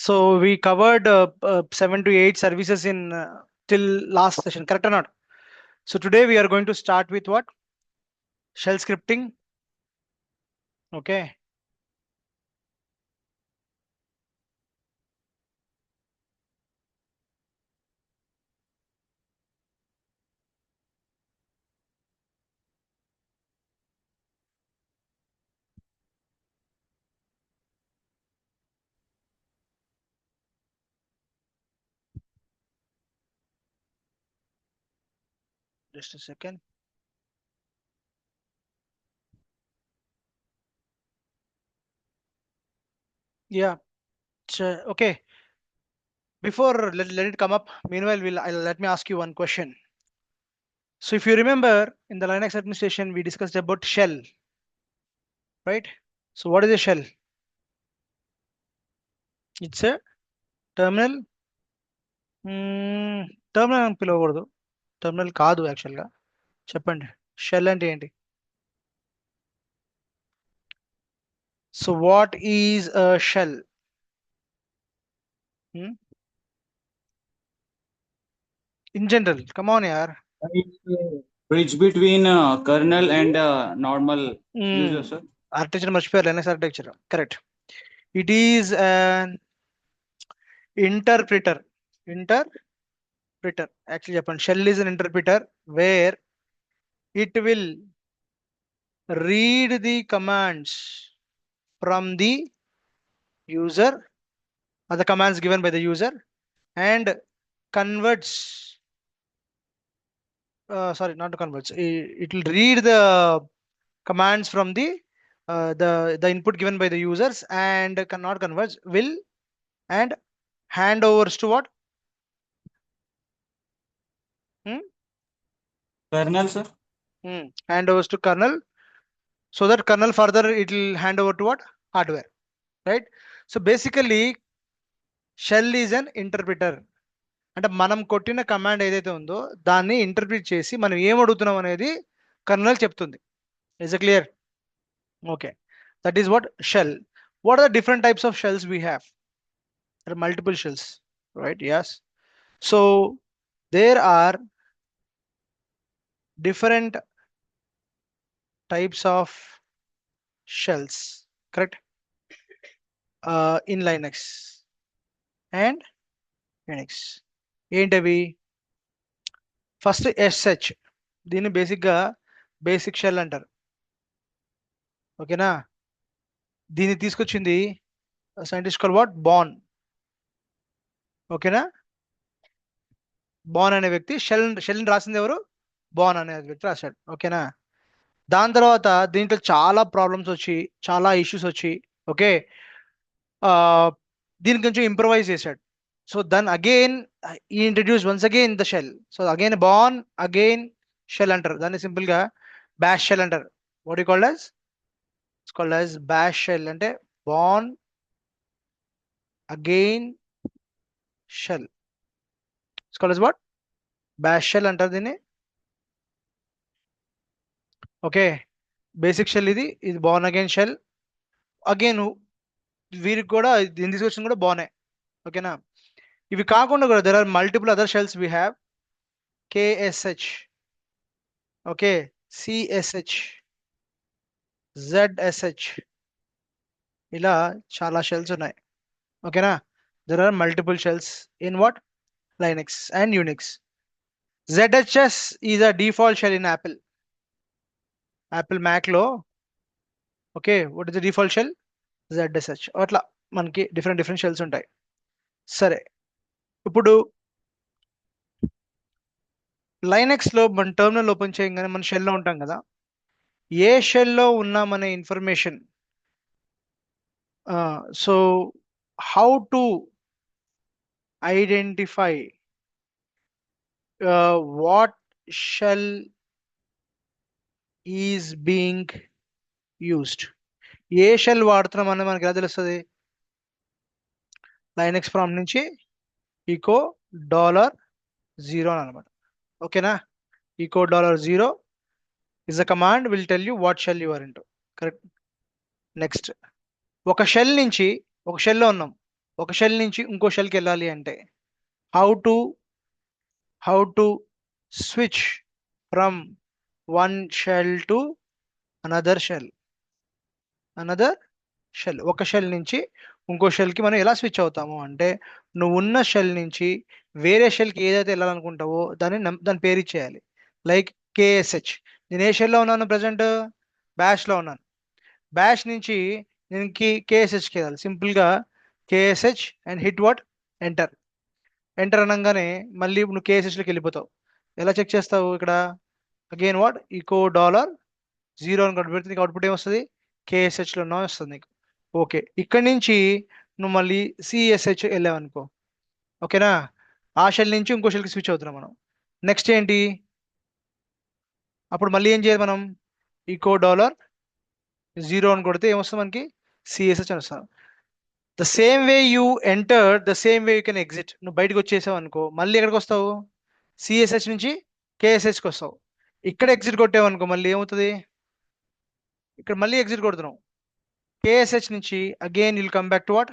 So we covered 7 to 8 services in till last session, correct or not? So today we are going to start with what? Shell scripting. Okay. Just a second. Yeah. Okay. Before let it come up. Meanwhile, let me ask you one question. So if you remember in the Linux administration, we discussed about shell, right? So what is a shell? It's a terminal. Terminal అని పిలవకూడదు. Terminal కాదు యాక్చువల్గా. చెప్పండి, shell అంటే ఏంటి? So what is a shell? In general, come on యార్. It's a bridge between kernel and normal user, sir. Architecture మర్చిపోయారు, Linux architecture correct. It is an interpreter. Interpreter actually చెప్పండి, shell is an interpreter where it will read the commands from the user or the commands given by the user and converts sorry, not converts, it will read the commands from the input given by the users and cannot converts will and handovers to what? Kernel, sir. Handovers to kernel, so that kernel further it will hand over to what? Hardware, right? So basically shell is an interpreter. అంటే మనం కొట్టిన command ఏదైతే ఉందో దాన్ని interpret చేసి మనం ఏం అడుగుతున్నాం అనేది కర్నల్ చెప్తుంది. Is it clear? Okay, that is what shell. What are the different types of shells we have? there are multiple shells, right? Yes. So there are different types of shells, correct? In Linux and Unix. ఏంటవి? First SH, దీన్ని బేసిక్గా basic shell అంటారు. ఓకేనా? దీన్ని తీసుకొచ్చింది scientist call what? బాన్. ఓకేనా? బాన్ అనే వ్యక్తి షెల్ని రాసింది ఎవరు? బాన్ అనే వ్యక్తి రాశాడు. ఓకేనా? దాని తర్వాత దీంట్లో చాలా ప్రాబ్లమ్స్ వచ్చి చాలా ఇష్యూస్ వచ్చి ఓకే దీని కొంచెం ఇంప్రవైజ్ చేశాడు. సో దెన్ అగైన్ ఈ introduce once again the shell. So again Bourne again shell అంటారు. దాన్ని సింపుల్ గా బ్యాష్ షెల్ అంటారు. What you called as? It's called as bash shell. అంటే Bourne again shell. It's called as what? Bash shell అంటారు దీన్ని. Okay, basic shell ఇది బాన్ again shell. Again వీరికి కూడా దీని తీసుకొచ్చింది కూడా బానే. ఓకేనా? ఇవి కాకుండా కూడా there are multiple other shells we have. KSH, okay, CSH, ZSH, ఇలా చాలా షెల్స్ ఉన్నాయి. ఓకేనా? There are multiple shells in what? Linux and Unix. ZHS is a default shell in Apple Mac లో. Okay, what is the default shell? ZSH. అట్లా మనకి different shells ఉంటాయి. సరే, ఇప్పుడు లైనక్స్ లో మన టెర్మినల్ ఓపెన్ చేయగానే మన షెల్లో ఉంటాం కదా, ఏ షెల్లో ఉన్నామనే information. So how to identify what shell is being used, ఏ షెల్ వాడుతున్నాం అనేది మనకి ఎలా తెలుస్తుంది? లైనక్స్ ప్రాంప్ట్ నుంచి ఈకో $0 అని అనమాట. ఓకేనా? Echo $0 is a command will tell you what shell you are into. Correct. Next, ఒక షెల్ నుంచి ఒక షెల్లో ఉన్నాం. ఒక షెల్ నుంచి ఇంకో షెల్కి వెళ్ళాలి అంటే how to switch from one shell to another shell ఒక షెల్ నుంచి ఇంకో షెల్కి మనం ఎలా స్విచ్ అవుతాము అంటే నువ్వు ఉన్న షెల్ నుంచి వేరే షెల్కి ఏదైతే వెళ్ళాలనుకుంటావో దాని పేరు ఇచ్చేయాలి. లైక్ కేఎస్హెచ్, నేను ఏ షెల్లో ఉన్నాను ప్రజెంట్? బ్యాష్లో ఉన్నాను. బ్యాష్ నుంచి నేను కేఎస్హెచ్కి వెళ్ళాలి. సింపుల్గా కేఎస్హెచ్ and hit what, enter. Enter అనగానే మళ్ళీ నువ్వు కేఎస్హెచ్లోకి వెళ్ళిపోతావు. ఎలా చెక్ చేస్తావు? ఇక్కడ అగైన్ వాట్, ఈకో $0 అని పెడితే నీకు అవుట్పుట్ ఏమొస్తుంది? కేఎస్హెచ్లో వస్తుంది నీకు. ఓకే, ఇక్కడ నుంచి నువ్వు మళ్ళీ సిఎస్హెచ్ వెళ్ళావు అనుకో, ఓకేనా? ఆ షెల్ నుంచి ఇంకో షెల్కి స్విచ్ అవుతున్నాం మనం. నెక్స్ట్ ఏంటి? అప్పుడు మళ్ళీ ఏం చేయాలి మనం? ఈకో $0 అని కొడితే ఏమొస్తుంది మనకి? సిఎస్హెచ్ అని వస్తుంది. The same way you enter, the same way you can exit. నువ్వు బయటకు వచ్చేసావు అనుకో, మళ్ళీ ఎక్కడికి వస్తావు? సిఎస్హెచ్ నుంచి కేఎస్హెచ్కి వస్తావు. ఇక్కడ ఎగ్జిట్ కొట్టావు అనుకో, మళ్ళీ ఏమవుతుంది? ఇక్కడ మళ్ళీ ఎగ్జిట్ కొడుతున్నావు. కేఎస్హెచ్ నుంచి again will come back to what,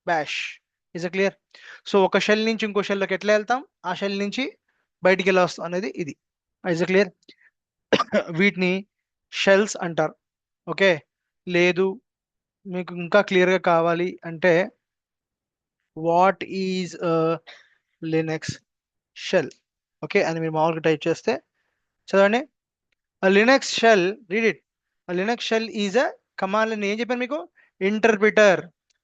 bash. Is a clear? So ఒక షెల్ నుంచి ఇంకో షెల్లోకి ఎట్లా వెళ్తాం, ఆ షెల్ నుంచి బయటికి ఎలా వస్తాం అనేది ఇది. Is a clear? వీటిని షెల్స్ అంటారు. ఓకే, లేదు మీకు ఇంకా క్లియర్గా కావాలి అంటే what is Linux shell, okay అని మీరు మామూలుగా టైప్ చేస్తే చదవండి. Linux shell, read it. Linux shell is a command అని ఏం చెప్పాను మీకు? Interpreter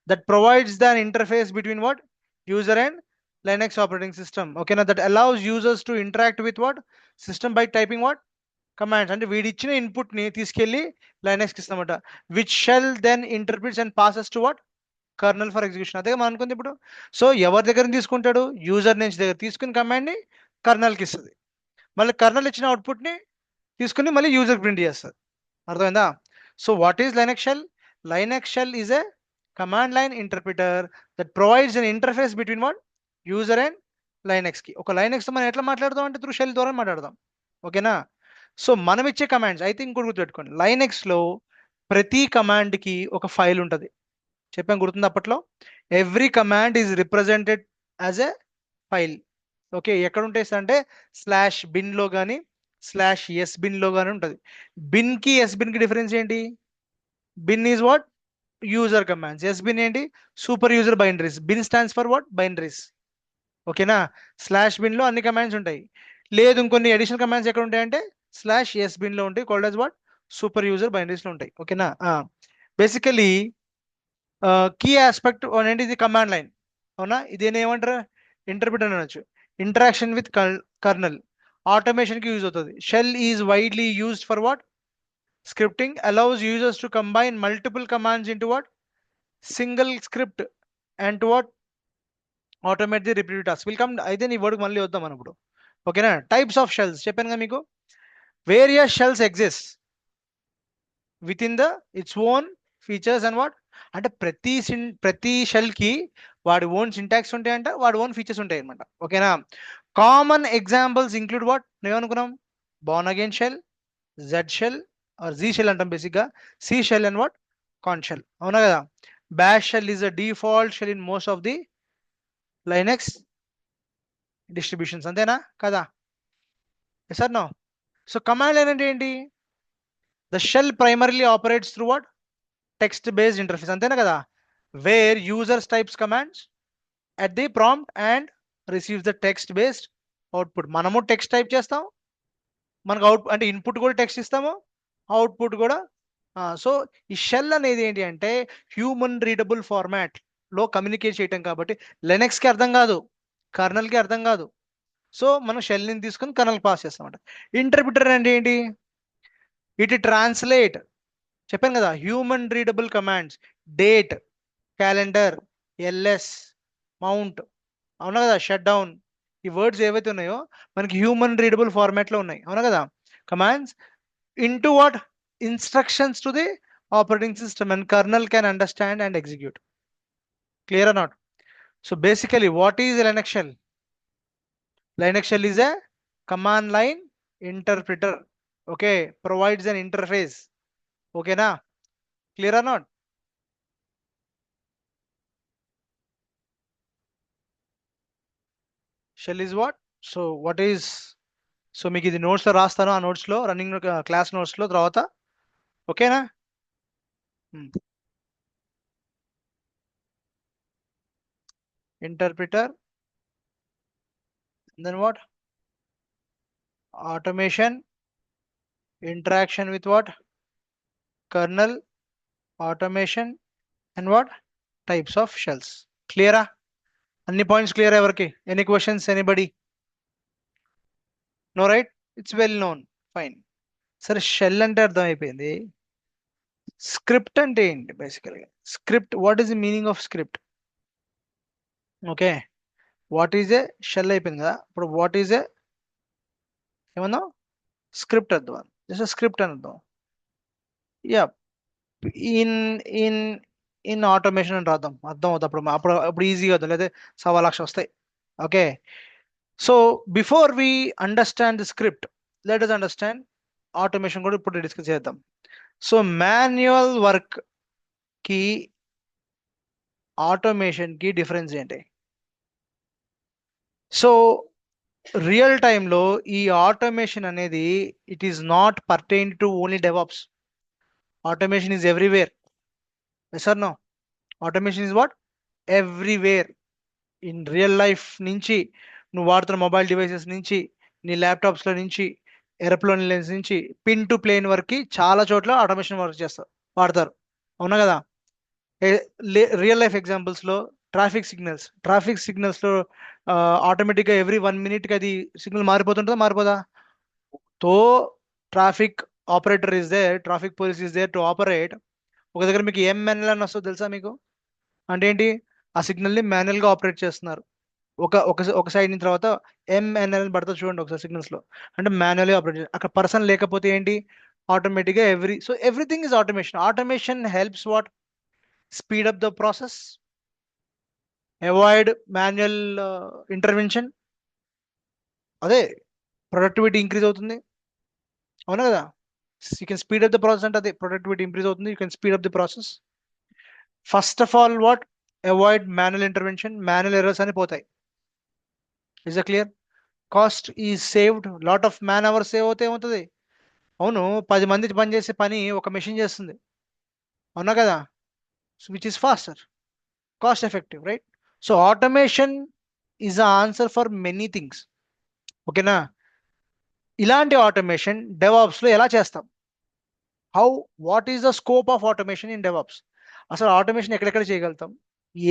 that provides the interface between what, user and Linux operating system. Okay, now that allows users to interact with what system by typing what commands. అంటే వీడి ఇచ్చిన input ని తీసుకెళ్లి Linux కి ఇస్తామట, which shell then interprets and passes to what, kernel for execution. అదే మనం అనుకుంది ఇప్పుడు. సో ఎవరి దగ్గర తీసుకుంటాడు? యూజర్ నుంచి దగ్గర తీసుకుని కమాండ్ ని కర్నల్కి ఇస్తుంది. మళ్ళీ కర్నల్ ఇచ్చిన అవుట్పుట్ ని తీసుకుని మళ్ళీ యూజర్ ప్రింట్ చేస్తుంది. అర్థమైందా? So what is Linux shell? Linux shell is a command line interpreter that provides an interface between what, user and Linux కి. ఒక లైనక్స్ మనం ఎట్లా మాట్లాడదాం అంటే త్రూ షెల్ ద్వారా మాట్లాడదాం. ఓకేనా? సో మనం ఇచ్చే కమాండ్స్ అయితే ఇంకోటి గుర్తుపెట్టుకోండి, లైనక్స్ లో ప్రతి కమాండ్ కి ఒక ఫైల్ ఉంటుంది. చెప్పాను గుర్తుంది అప్పట్లో? Every command is represented as a file. Okay, ఎక్కడ ఉంటాయి అంటే /bin లో కానీ /sbin లో కానీ ఉంటుంది. బిన్ కి ఎస్బిన్ కి డిఫరెన్స్ ఏంటి? Bin is what, user commands. Sbin ఏంటి? Super user binaries. Bin stands for what, binaries. ఓకేనా? /bin లో అన్ని కమాండ్స్ ఉంటాయి. లేదు ఇంకొన్ని అడిషనల్ కమాండ్స్ ఎక్కడ ఉంటాయంటే /sbin లో ఉంటాయి, called as what, super user binaries లో ఉంటాయి. ఓకేనా? బేసికలీ కీ ఆస్పెక్ట్ అనేది ఇది కమాండ్ లైన్. అవునా? ఇదేనా ఏమంటారు? ఇంటర్ప్రిటర్ అనొచ్చు. ఇంటరాక్షన్ విత్ కర్నల్, ఆటోమేషన్ కి యూజ్ అవుతుంది. Shell is widely used for what, scripting, allows users to combine multiple commands into what, single script and to what, automate the repeated task. Will come, అయితే నీ word మళ్ళీ వద్దాం మనం ఇప్పుడు. ఓకేనా? Types of shells చెప్పాను కదా మీకు. Various shells exist with in the its own features and what, అంటే ప్రతి షెల్ కి వాడి ఓన్ సింటాక్స్ ఉంటాయంట, వాడి ఓన్ ఫీచర్స్ ఉంటాయి అనమాట. ఓకేనా? కామన్ ఎగ్జాంపుల్స్ ఇంక్లూడ్ వాట్, నేనేమనుకున్నాం? Bourne again shell, Z shell or Z shell అంటాం బేసిక్గా, C shell and what, Korn shell. అవునా కదా? Bash shell is a default shell in most of the Linux distributions. అంతేనా కదా? Yes or no? So command line అంటే ఏంటి? The shell primarily operates through what, text based interface. అంతేనా కదా? Where users types commands at the prompt and receives the text based output. మనము text type చేస్తాం, మనకు out అంటే input కూడా text ఇస్తాము, అవుట్పుట్ కూడా. సో ఈ షెల్ అనేది ఏంటి అంటే హ్యూమన్ రీడబుల్ ఫార్మాట్ లో కమ్యూనికేట్ చేయటం కాబట్టి లెనెక్స్ కి అర్థం కాదు, కర్నల్ కి అర్థం కాదు. సో మనం షెల్ ని తీసుకొని కర్నల్ పాస్ చేస్తామంట. ఇంటర్ప్రిటర్ అంటే ఏంటి? ఇట్ ట్రాన్స్లేట్, చెప్పాను కదా, human readable commands, date, calendar, LS, mount, అవునా కదా, షట్ డౌన్, ఈ వర్డ్స్ ఏవైతే ఉన్నాయో మనకి హ్యూమన్ రీడబుల్ ఫార్మాట్ లో ఉన్నాయి. అవునా కదా? Commands into what, instructions to the operating system and kernel can understand and execute. Clear or not? So basically what is Linux shell? Linux shell is a command line interpreter. Okay, provides an interface. ఓకేనా? Clear or not? Shell is what? So what is, so మీకు ఇది నోట్స్లో రాస్తాను, ఆ నోట్స్లో running class నోట్స్లో తర్వాత. ఓకేనా? Interpreter, then what? Automation, interaction with what? Kernel, automation, and what? Types of shells. Clear? Any points clear everki? Any questions? Anybody? No, right? It's well known. Fine. Sir, shell అంటే అర్థం అయిపోయింది. Script అంటే ఏంటి బేసికల్గా? Script, what is the meaning of script? Okay, what is a shell అయిపోయింది కదా, ఇప్పుడు what is ఏ ఏమన్నా స్క్రిప్ట్ అర్థం, జస్ట్ స్క్రిప్ట్ అని అర్థం. Yeah, in in in automation అని రాద్దాం, అర్థం అవుతుంది అప్పుడు, అప్పుడు ఈజీగా అవుతుంది, లేదా 1,15,00,000 వస్తాయి. Okay, so before we understand the script, let us understand automation కూడా ఇప్పుడు డిస్కస్ చేద్దాం. సో మాన్యువల్ వర్క్ కి ఆటోమేషన్ కి డిఫరెన్స్ ఏంటి? సో రియల్ టైంలో ఈ ఆటోమేషన్ అనేది it is not pertain to only DevOps. Automation is everywhere. Yes or no? Automation is what? Everywhere. In real life నుంచి, నువ్వు వాడుతున్న మొబైల్ డివైసెస్ నుంచి, నీ ల్యాప్టాప్స్లో నుంచి, ఏరోప్లేన్ లెన్స్ నుంచి, పిన్ టు ప్లేన్ వరకు చాలా చోట్ల ఆటోమేషన్ వర్క్ చేస్తారు, వాడతారు. అవునా కదా? రియల్ లైఫ్ ఎగ్జాంపుల్స్లో ట్రాఫిక్ సిగ్నల్స్లో ఆటోమేటిక్గా ఎవ్రీ 1 minute అది సిగ్నల్ మారిపోతుంటుందా, మారిపోదా? తో traffic operator is there, traffic police is there to operate. ఒక దగ్గర మీకు MNL అని వస్తుందో తెలుసా మీకు? అంటే ఏంటి? ఆ సిగ్నల్ని మాన్యువల్గా ఆపరేట్ చేస్తున్నారు. ఒక సైడ్ నుంచి తర్వాత MNL అని పడుతుంది చూడండి ఒకసారి సిగ్నల్స్లో, అంటే మాన్యువల్గా ఆపరేట్ చేస్తారు. అక్కడ పర్సన్ లేకపోతే ఏంటి? ఆటోమేటిక్గా so everything is automation. Automation helps what? Speed up the process, avoid manual intervention. అదే ప్రొడక్టివిటీ ఇంక్రీజ్ అవుతుంది. అవునా కదా? You can speed up the process అంటే అదే ప్రొడక్టివిటీ ఇంక్రీజ్ అవుతుంది, you can speed up the process. First of all what? Avoid manual intervention, manual errors అని పోతాయి. Is a clear? Cost is saved, lot of man hours save అవుతే ఏమవుతుంది? అవును, 10 మంది పని చేసే పని ఒక మెషిన్ చేస్తుంది. అవునా కదా? Which is faster, cost effective, right? So automation is the answer for many things. ఓకేనా? ఇలాంటి ఆటోమేషన్ డెవాప్స్లో ఎలా చేస్తాం? How, what is the scope of automation in DevOps? అసలు ఆటోమేషన్ ఎక్కడెక్కడ చేయగలుగుతాం,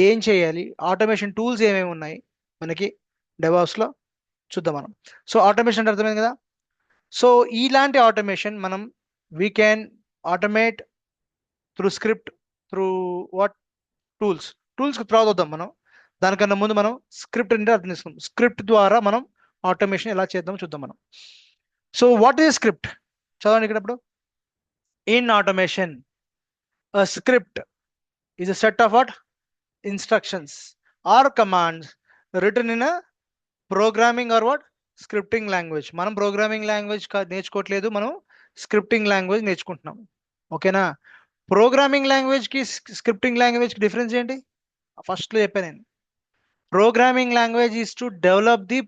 ఏం చేయాలి, ఆటోమేషన్ టూల్స్ ఏమేమి ఉన్నాయి మనకి డెవాప్స్లో చూద్దాం మనం. సో ఆటోమేషన్ అంటే అర్థమైంది కదా? సో ఇలాంటి ఆటోమేషన్ మనం we can automate through script, through what? Tools. టూల్స్కి తర్వాత వద్దాం మనం, దానికన్నా ముందు మనం స్క్రిప్ట్ అంటే అర్థం చేసుకుందాం. స్క్రిప్ట్ ద్వారా మనం ఆటోమేషన్ ఎలా చేద్దామో చూద్దాం మనం. So what is script? చదవండి ఇక్కడ ఇప్పుడు. In automation a script is a set of what? Instructions or commands written in a programming or what? Scripting language. మనం ప్రోగ్రామింగ్ లాంగ్వేజ్ నేర్చుకోవట్లేదు, మనం స్క్రిప్టింగ్ లాంగ్వేజ్ నేర్చుకుంటున్నాం. ఓకేనా? ప్రోగ్రామింగ్ లాంగ్వేజ్ కి స్క్రిప్టింగ్ లాంగ్వేజ్ కి difference ఏంటి? ఫస్ట్ లో చెప్పాను నేను. Programming language is to develop the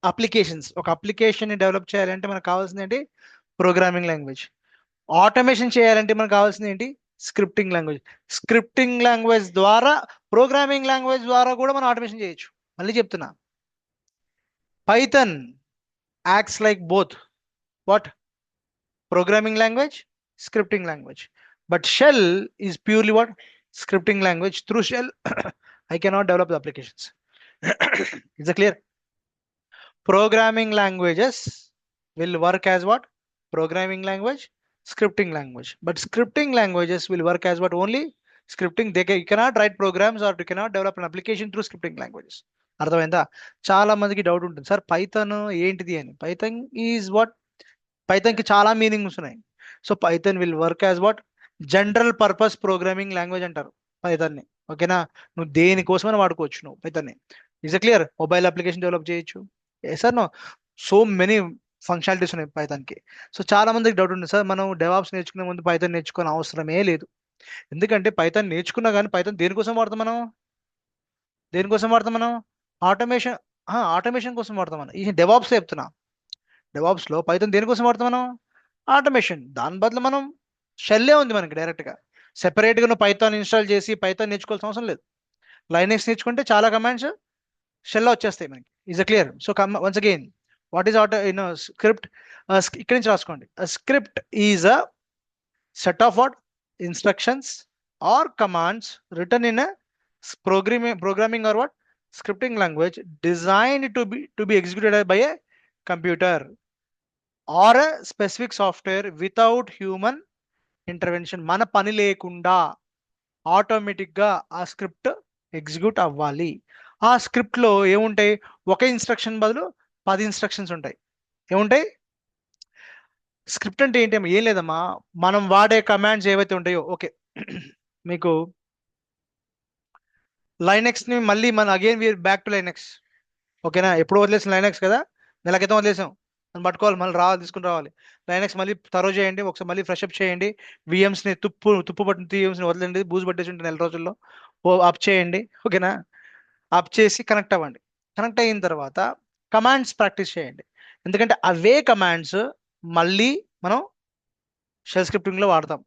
applications. ఒక అప్లికేషన్ ని డెవలప్ చేయాలంటే మనకు కావాల్సింది ఏంటి? Programming language. ఆటోమేషన్ చేయాలంటే మనకు కావాల్సింది ఏంటి? Scripting language. స్క్రిప్టింగ్ లాంగ్వేజ్ ద్వారా, ప్రోగ్రామింగ్ లాంగ్వేజ్ ద్వారా కూడా మనం ఆటోమేషన్ చేయొచ్చు. మళ్ళీ చెప్తున్నా, Python acts like both what? Programming language, scripting language. But shell is purely what? Scripting language. Through shell I cannot develop the applications. Is it clear? Programming languages will work as what? Programming language, scripting language. But scripting languages will work as what? Only scripting. You cannot write programs or you cannot develop an application through scripting languages. అర్థమైందా? చాలా మందికి doubt ఉంటుంది, sir Python ఏంటిది అని. Python is what? పైథాన్కి చాలా meanings ఉన్నాయి. So Python will work as what? General purpose programming language అంటారు పైథాన్ని. ఓకేనా? నువ్వు దేనికోసమైనా వాడుకోవచ్చు నువ్వు పైథాన్ని. Is a clear? Mobile application develop చేయొచ్చు. Sir no, so many functionalities ఉన్నాయి పైథాన్కి. సో చాలా మందికి డౌట్ ఉంది, సార్ మనం డెవాప్స్ నేర్చుకునే ముందు పైథాన్ నేర్చుకునే అవసరమే లేదు. ఎందుకంటే పైథాన్ నేర్చుకున్నా కానీ పైథాన్ దేనికోసం వాడతాం మనం? దేనికోసం వాడతాం మనం? ఆటోమేషన్. ఆటోమేషన్ కోసం వాడతాం మనం. ఈ డెవాప్స్ చెప్తున్నా. డెవాప్స్లో పైథాన్ దేనికోసం వాడతాం మనం? ఆటోమేషన్. దాని బదులు మనం షెల్లే ఉంది మనకి డైరెక్ట్గా. సెపరేట్గా నువ్వు పైథాన్ ఇన్స్టాల్ చేసి పైథాన్ నేర్చుకోవాల్సిన అవసరం లేదు. లైనెక్స్ నేర్చుకుంటే చాలా కమాండ్స్ షెల్లో వచ్చేస్తాయి మనకి. Is clear? So once again, what is auto script? ఇక్కడి నుంచి రాసుకోండి. Script is a set of what? Instructions or commands written in a programming or what? Scripting language designed to be executed by a computer or a specific software without human intervention. మన పని లేకుండా automatic గా ఆ script execute అవ్వాలి. ఆ script లో ఏముంటాయి? ఒక ఇన్స్ట్రక్షన్ బదులు 10 ఇన్స్ట్రక్షన్స్ ఉంటాయి. ఏముంటాయి? స్క్రిప్ట్ అంటే ఏంటి? ఏం లేదమ్మా, మనం వాడే కమాండ్స్ ఏవైతే ఉంటాయో. ఓకే, మీకు లైనెక్స్ ని మళ్ళీ మన again we're back to Linux. ఓకేనా? ఎప్పుడు వదిలేసిన లైనెక్స్ కదా, నెల క్రితం వదిలేసాం. మనం పట్టుకోవాలి, మళ్ళీ రావాలి, తీసుకుని రావాలి. లైనెక్స్ మళ్ళీ తరో చేయండి, ఒకసారి మళ్ళీ ఫ్రెష్ అప్ చేయండి. విఎమ్స్ ని తుప్పు పట్టిన విఎమ్స్ ని వదలండి, బూజు పట్టేసి ఉంటే నెల రోజుల్లో అప్ చేయండి. ఓకేనా? అప్ చేసి కనెక్ట్ అవ్వండి. కనెక్ట్ అయిన తర్వాత కమాండ్స్ ప్రాక్టీస్ చేయండి. ఎందుకంటే అవే కమాండ్స్ మళ్ళీ మనం షెల్ స్క్రిప్టింగ్ లో వాడతాం.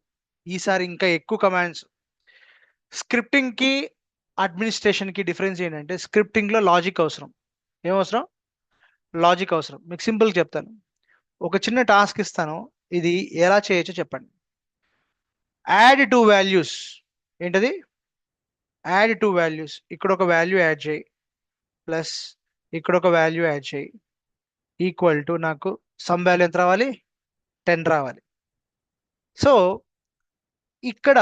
ఈసారి ఇంకా ఎక్కువ కమాండ్స్. స్క్రిప్టింగ్ కి అడ్మినిస్ట్రేషన్ కి డిఫరెన్స్ ఏంటంటే, స్క్రిప్టింగ్ లో లాజిక్ అవసరం. ఏం అవసరం? లాజిక్ అవసరం. మీకు సింపుల్ చెప్తాను. ఒక చిన్న టాస్క్ ఇస్తాను, ఇది ఎలా చేయొచ్చో చెప్పండి. Add two values. ఏంటది? Add two values. ఇక్కడ ఒక వాల్యూ యాడ్ చేయి, ప్లస్ ఇక్కడ ఒక వాల్యూ యాడ్ చేయి, ఈక్వల్ టు నాకు సమ్ వాల్యూ ఎంత రావాలి? 10 రావాలి. సో ఇక్కడ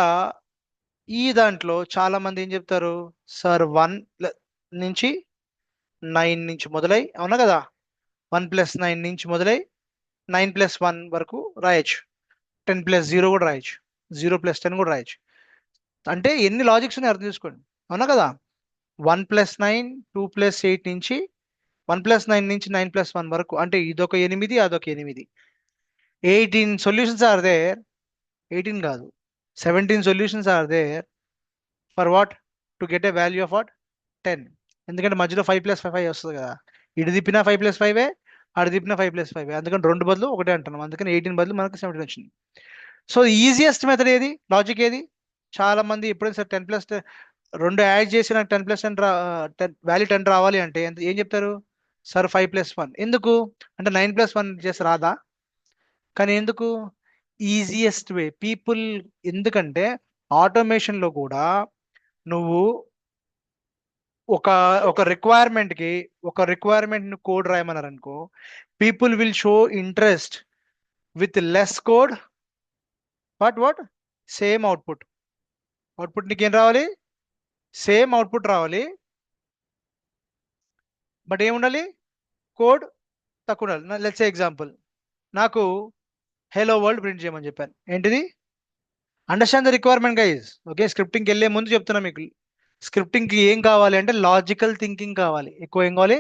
ఈ దాంట్లో చాలా మంది ఏం చెప్తారు? సార్ 1 నుంచి 9 నుంచి మొదలై, అవునా కదా, 1 + 9 నుంచి మొదలై 9 + 1 వరకు రాయొచ్చు, 10 + 0 కూడా రాయొచ్చు, 0 + 10 కూడా రాయొచ్చు. అంటే ఎన్ని లాజిక్స్ ఉన్నాయి అర్థం చేసుకోండి. అవునా కదా? 1 + 9, 2 + 8 నుంచి 1 + 9 నుంచి 9 + 1 వరకు, అంటే ఇదొక 8, అదొక 8. 18 సొల్యూషన్స్ ఆర్ దేర్. 18 కాదు, 17 solutions are there. For what? To get a value of what? 10. ఎందుకంటే మధ్యలో 5 + 5 వస్తుంది కదా. ఇటు తిప్పినా 5 + 5, అటు తిప్పినా 5 + 5. అందుకని 2 బదులు 1 అంటున్నాం. అందుకని 18 బదులు మనకు 17 వచ్చింది. సో ఈజియెస్ట్ మెథడ్ ఏది? లాజిక్ ఏది? చాలా మంది ఎప్పుడైనా సరే 10 + 2 యాడ్ చేసి నాకు 10 + 10 వాల్యూ 10 రావాలి అంటే ఏం చెప్తారు? సార్ 5 + 1. ఎందుకు అంటే 9 + 1 చేసి రాదా? కానీ ఎందుకు? Easiest way people. ఎందుకంటే ఆటోమేషన్ లో కూడా నువ్వు ఒక ఒక రిక్వైర్మెంట్ కి ఒక రిక్వైర్మెంట్ కోడ్ రాయమన్నారు అనుకో, people will show interest with less code, but what? Same output. Output నీకు ఏం రావాలి? సేమ్ అవుట్పుట్ రావాలి, బట్ ఏముండాలి? కోడ్ తక్కువ ఉండాలి. లెట్స్ ఎగ్జాంపుల్, నాకు హెలో వరల్డ్ ప్రింట్ చేయమని చెప్పాను. ఏంటిది? Understand the requirement guys. Okay, స్క్రిప్టింగ్కి వెళ్ళే ముందు చెప్తున్నా మీకు, స్క్రిప్టింగ్కి ఏం కావాలి అంటే లాజికల్ థింకింగ్ కావాలి. ఎక్కువ ఏం కావాలి?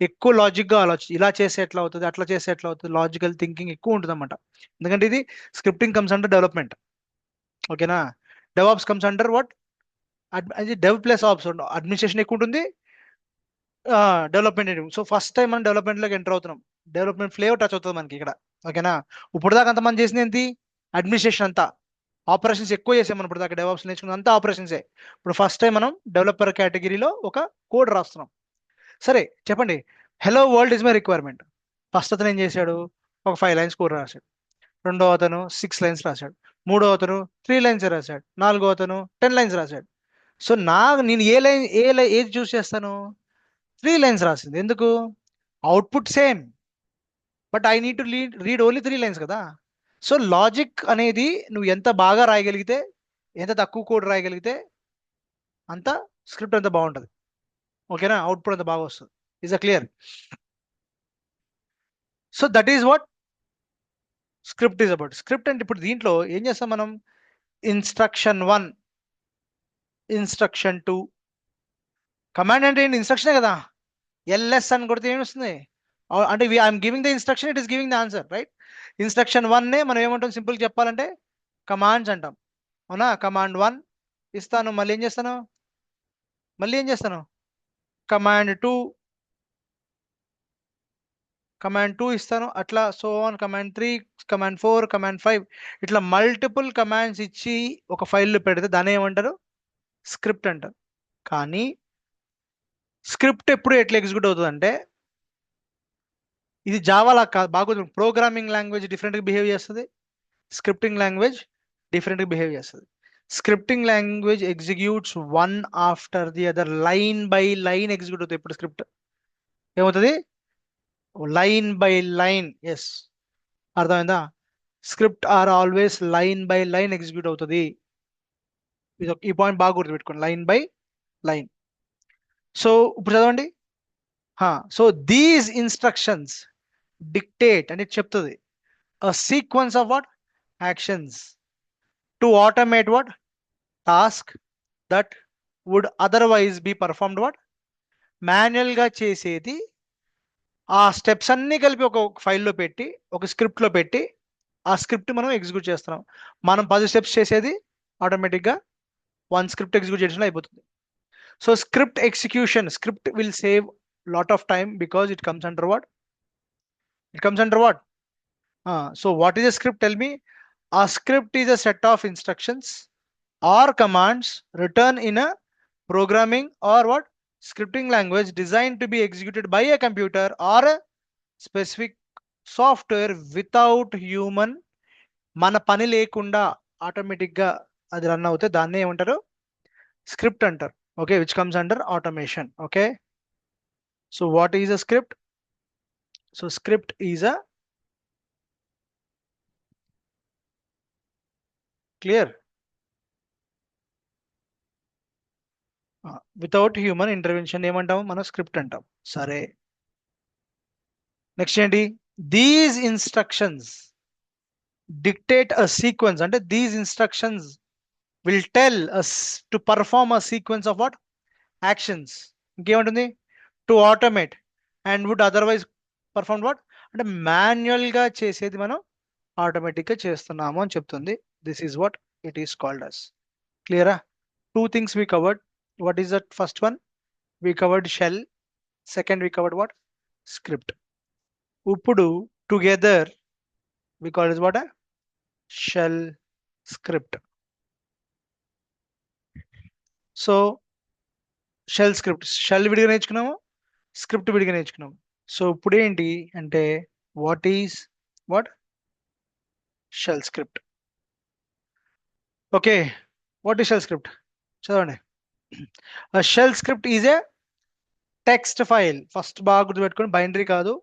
ఎక్కువ లాజిక్గా ఆలోచించి, ఇలా చేస్తే ఎట్లా అవుతుంది, అట్లా చేస్తే ఎట్లా అవుతుంది, లాజికల్ థింకింగ్ ఎక్కువ ఉంటుంది అనమాట. ఎందుకంటే ఇది స్క్రిప్టింగ్ కమ్స్ అండర్ డెవలప్మెంట్. ఓకేనా? DevOps comes under what? అది డెవ్ ప్లస్ ఆప్స్. అడ్మినిస్ట్రేషన్ ఎక్కువ ఉంటుంది, డెవలప్మెంట్. సో ఫస్ట్ టైం మనం డెవలప్మెంట్లోకి ఎంటర్ అవుతున్నాం. డెవలప్మెంట్ ఫ్లేవర్ టచ్ అవుతుంది మనకి ఇక్కడ. ఓకేనా? ఇప్పుడు దాకా అంత మంది చేసింది ఏంటి? అడ్మినిస్ట్రేషన్ అంతా. ఆపరేషన్స్ ఎక్కువ చేసాం మనం ఇప్పుడు దాకా. డెవాప్స్ నేర్చుకున్న అంతా ఆపరేషన్సే. ఇప్పుడు ఫస్ట్ టైం మనం డెవలపర్ కేటగిరీలో ఒక కోడ్ రాస్తున్నాం. సరే చెప్పండి, hello world is my requirement. First అతను ఏం చేశాడు? ఒక 5 లైన్స్ కోడ్ రాశాడు. రెండో అతను 6 లైన్స్ రాశాడు. మూడో అతను 3 లైన్స్ రాశాడు. నాలుగో అతను 10 లైన్స్ రాశాడు. సో నేను ఏది చూస్ చేస్తాను? 3 లైన్స్ రాసింది. ఎందుకు? Output same, but I need to read only 3 lines కదా. సో లాజిక్ అనేది నువ్వు ఎంత బాగా రాయగలిగితే, ఎంత తక్కువ కోడ్ రాయగలిగితే అంత స్క్రిప్ట్ అంత బాగుంటుంది. ఓకేనా? అవుట్పుట్ అంత బాగా వస్తుంది. Is a clear? So that is what script is about. Script అంటే ఇప్పుడు దీంట్లో ఏం చేస్తాం మనం? Instruction 1, instruction 2. కమాండ్ అంటే ఏంటి? ఇన్స్ట్రక్షనే కదా. ఎల్ఎస్ అని కొడితే ఏమి వస్తుంది? అంటే I'm giving the instruction, it is giving the answer, right? Instruction 1నే మనం ఏమంటాం? సింపుల్ చెప్పాలంటే కమాండ్స్ అంటాం. అవునా? కమాండ్ 1 ఇస్తాను, మళ్ళీ ఏం చేస్తాను? కమాండ్ 2 కమాండ్ 2 ఇస్తాను, అట్లా so on command 3, command 4, command 5, ఇట్లా మల్టిపుల్ కమాండ్స్ ఇచ్చి ఒక ఫైల్లో పెడితే దాన్ని ఏమంటారు? స్క్రిప్ట్ అంటారు. కానీ స్క్రిప్ట్ ఎప్పుడు ఎట్లా ఎగ్జిక్యూట్ అవుతుంది అంటే, ఇది జావాలా కాదు, బాగా ప్రోగ్రామింగ్ లాంగ్వేజ్ డిఫరెంట్గా బిహేవ్ చేస్తుంది, స్క్రిప్టింగ్ లాంగ్వేజ్ డిఫరెంట్గా బిహేవ్ చేస్తుంది. Scripting language executes one after the other, line by line execute అవుతుంది. ఇప్పుడు స్క్రిప్ట్ ఏమవుతుంది? Line by line. ఎస్, అర్థమైందా? Script or always line by line execute అవుతుంది. ఈ పాయింట్ బాగా గుర్తుపెట్టుకోండి, లైన్ బై లైన్. సో ఇప్పుడు చదవండి. సో దీస్ ఇన్స్ట్రక్షన్స్ డిక్టేట్ అని చెప్తుంది a sequence of what? Actions to automate what? Task that would otherwise be performed what? Manual గా చేసేది ఆ స్టెప్స్ అన్ని కలిపి ఒక ఫైల్లో పెట్టి, ఒక స్క్రిప్ట్ లో పెట్టి, ఆ స్క్రిప్ట్ మనం ఎగ్జిక్యూట్ చేస్తున్నాం. మనం 10 స్టెప్స్ చేసేది ఆటోమేటిక్గా 1 స్క్రిప్ట్ ఎగ్జిక్యూట్ చేసిన అయిపోతుంది. So script execution, script will save lot of time because it comes under what? It comes under what? So what is a script? Tell me. A script is a set of instructions or commands written in a programming or what? Scripting language designed to be executed by a computer or a specific software without human. మన పని లేకుండా automatic గా అది run అవుతే దాన్ని ఏమంటారు? Script అంటారు. Okay, which comes under automation. Okay, so what is a script? So script is a clear without human intervention ఏమంటాము మనం? స్క్రిప్ట్ అంటాం. సరే, నెక్స్ట్ ఏంటి? These instructions dictate a sequence, అంటే these instructions will tell us to perform a sequence of what? Actions. ఇంకేముంటుంది? To automate and would otherwise perform what? అంటే manual గా చేసేది మనం ఆటోమేటిక్ గా చేస్తున్నాము అని చెప్తుంది. This is what it is called as. క్లియరా? 2 things we covered. What is that first one? We covered shell. Second, we covered what? Script. Upudu together we call it what? A shell script. So shell script, shell విడిగా నేర్చుకున్నాము, script విడిగా నేర్చుకున్నాము. So ఇప్పుడు ఏంటి అంటే, what is what? Shell script. Okay, what is shell script? చదవండి. Shell script is a text file. First బాగా గుర్తుపెట్టుకోండి, బైనరీ కాదు,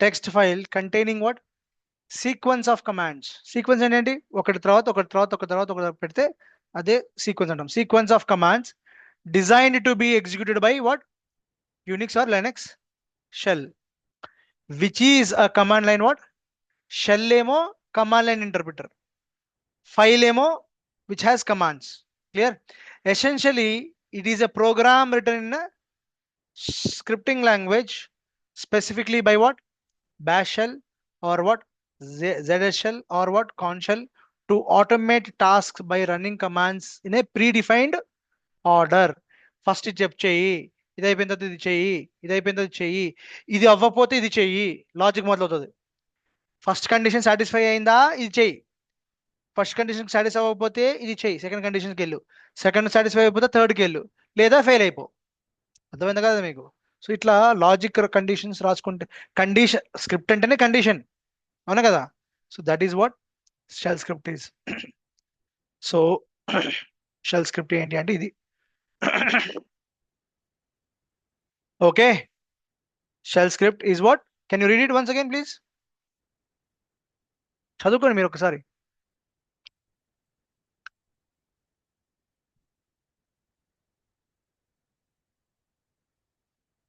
text file containing what? Sequence of commands. Sequence ఏంటి? ఒకటి తర్వాత ఒకటి తర్వాత ఒకటి తర్వాత ఒకటి పెడితే అదే సీక్వెన్స్ అంటాం. Sequence of commands designed to be executed by what? Unix or Linux shell, which is a command line what? Shell ఏమో కమాండ్ లైన్ ఇంటర్ప్రిటర్, ఫైల్ ఏమో which has commands. Clear? Essentially it is a program written in scripting language specifically by what? Bash shell or what? ZS shell or what? Conch shell, to automate tasks by running commands in a predefined order. First ఇది చెయ్యి, ఇది అయిపోయిన తర్వాత ఇది చెయ్యి, ఇది అయిపోయిన తర్వాత చెయ్యి, ఇది అవ్వకపోతే ఇది చెయ్యి, లాజిక్ మొదలవుతుంది. ఫస్ట్ కండిషన్ సాటిస్ఫై అయిందా, ఇది చెయ్యి. ఫస్ట్ కండిషన్ సాటిస్ఫై అవ్వకపోతే ఇది చెయ్యి, సెకండ్ కండిషన్కి వెళ్ళు, సెకండ్ సాటిస్ఫై అయిపోతే థర్డ్కి వెళ్ళు, లేదా ఫెయిల్ అయిపో. అర్థమైంది కదా మీకు? సో ఇట్లా లాజిక్ కండిషన్స్ రాసుకుంటే, కండిషన్ స్క్రిప్ట్ అంటేనే కండిషన్, అవునా కదా? So that is what shell script is. So shell script ఏంటి అంటే ఇది. Okay, shell script is what? Can you read it once again please? చదువుకోండి మీరు ఒకసారి.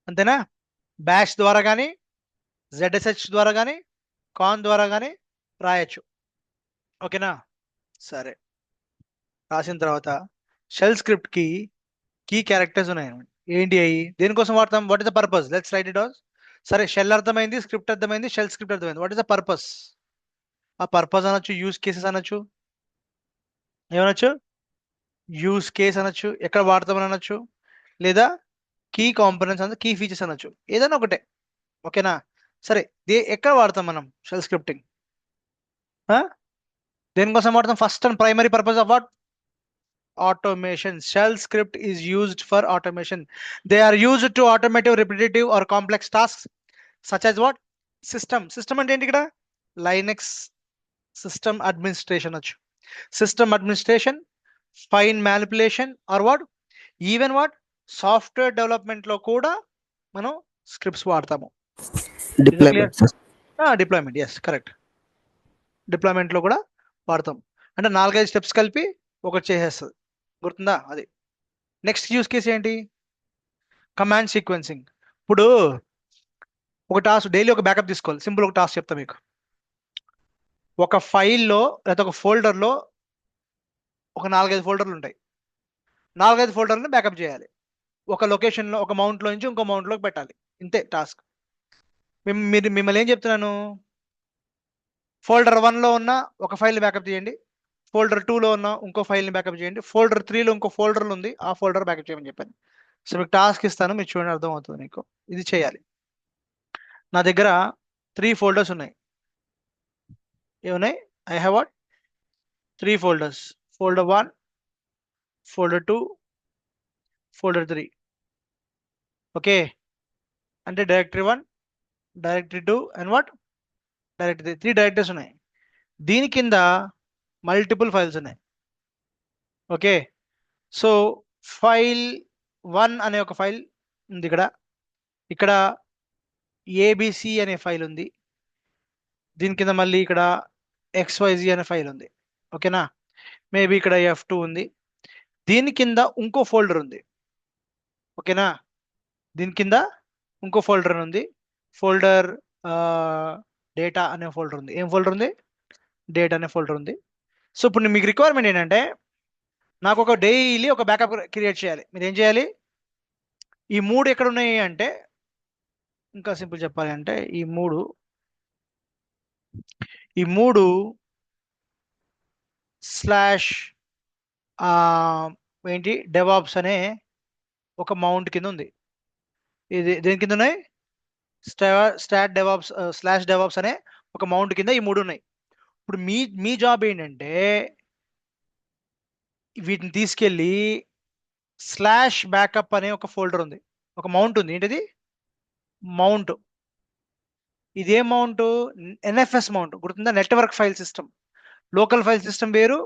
అంతేనా? బ్యాష్ ద్వారా కానీ, ZSH ద్వారా కానీ, కాన్ ద్వారా కానీ రాయొచ్చు. ఓకేనా? సరే, రాసిన తర్వాత షెల్ స్క్రిప్ట్ కి కీ క్యారెక్టర్స్ ఉన్నాయి. ఏంటి అయ్యి? దేనికోసం వాడతాం? What is the purpose? Let's write it all. సరే, షెల్ అర్థమైంది, స్క్రిప్ట్ అర్థమైంది, షెల్ స్క్రిప్ట్ అర్థమైంది. What is the purpose? ఆ పర్పస్ అనొచ్చు, యూస్ కేసెస్ అనొచ్చు, ఏమనొచ్చు? యూస్ కేస్ అనొచ్చు, ఎక్కడ వాడతామని అనొచ్చు, లేదా కీ కాంపోనెంట్స్ అనొచ్చు, కీ ఫీచర్స్ అనొచ్చు, ఏదైనా ఒకటే. ఓకేనా? సరే, ఎక్కడ వాడతాం మనం షెల్ స్క్రిప్టింగ్? దేనికోసం వాడతాం? First and primary purpose of what? Automation. Shell script is used for automation. They are used to automate repetitive or complex tasks such as what? System అంటే ఏంటి ఇక్కడ? Linux system administration వచ్చు. System administration, fine manipulation or what? Even what? Software development లో కూడా మనం scripts వాడతాము. Deployment, sir. Deployment, yes correct. Deployment లో కూడా వాడతాం. అంటే 4-5 స్టెప్స్ కలిపి ఒకటి చేసేస్తుంది. గుర్తుందా? అది. నెక్స్ట్ యూస్ కేస్ ఏంటి? Command sequencing. ఇప్పుడు ఒక టాస్క్ డైలీ ఒక బ్యాకప్ తీసుకోవాలి. సింపుల్ ఒక టాస్క్ చెప్తా మీకు. ఒక ఫైల్లో లేదా ఒక ఫోల్డర్లో ఒక 4-5 ఫోల్డర్లు ఉంటాయి. 4-5 ఫోల్డర్లను బ్యాకప్ చేయాలి. ఒక లొకేషన్లో ఒక మౌంట్లో నుంచి ఇంకో మౌంట్లోకి పెట్టాలి. ఇంతే టాస్క్. మిమ్మల్ని ఏం చెప్తున్నాను? ఫోల్డర్ 1లో ఉన్న ఒక ఫైల్ని బ్యాకప్ చేయండి, ఫోల్డర్ 2లో ఉన్న ఇంకో ఫైల్ని బ్యాకప్ చేయండి, ఫోల్డర్ 3లో ఇంకో ఫోల్డర్లు ఉంది, ఆ ఫోల్డర్ బ్యాకప్ చేయమని చెప్పాను. సో మీకు టాస్క్ ఇస్తాను, మీరు చూడండి, అర్థమవుతుంది మీకు. ఇది చేయాలి. నా దగ్గర 3 ఫోల్డర్స్ ఉన్నాయి. ఏమున్నాయి? I have what? 3 folders. Folder 1, folder 2, folder 3. Okay, అంటే directory 1, directory 2 and what? Directory 3. 3 directories ఉన్నాయి. దీని కింద మల్టిపుల్ ఫైల్స్ ఉన్నాయి. ఓకే, సో ఫైల్ 1 అనే ఒక ఫైల్ ఉంది ఇక్కడ. ఇక్కడ ఏబిసి అనే ఫైల్ ఉంది. దీని కింద మళ్ళీ ఇక్కడ XYZ అనే ఫైల్ ఉంది. ఓకేనా? మేబీ ఇక్కడ F2 ఉంది. దీని కింద ఇంకో ఫోల్డర్ ఉంది. ఓకేనా? దీని కింద ఇంకో ఫోల్డర్ ఉంది. ఫోల్డర్ డేటా అనే ఫోల్డర్ ఉంది. ఏం ఫోల్డర్ ఉంది? డేటా అనే ఫోల్డర్ ఉంది. సో ఇప్పుడు మీకు రిక్వైర్మెంట్ ఏంటంటే, నాకు ఒక డైలీ ఒక బ్యాకప్ క్రియేట్ చేయాలి. మీరు ఏం చేయాలి? ఈ 3 ఎక్కడ ఉన్నాయి అంటే, ఇంకా సింపుల్ చెప్పాలి అంటే, ఈ మూడు స్లాష్ ఏంటి డెవాప్స్ అనే ఒక మౌంట్ కింద ఉంది. ఇది దేని కింద ఉన్నాయి? స్టాట్ డెవాప్స్ స్లాష్ డెవాప్స్ అనే ఒక మౌంట్ కింద ఈ 3 ఉన్నాయి. ఇప్పుడు మీ జాబ్ ఏంటంటే, వీటిని తీసుకెళ్ళి స్లాష్ బ్యాకప్ అనే ఒక ఫోల్డర్ ఉంది, ఒక మౌంట్ ఉంది. ఏంటిది? మౌంట్. ఇదే మౌంట్ ఎన్ఎఫ్ఎస్ మౌంట్. గుర్తుందా? Network file system. Local file system వేరు,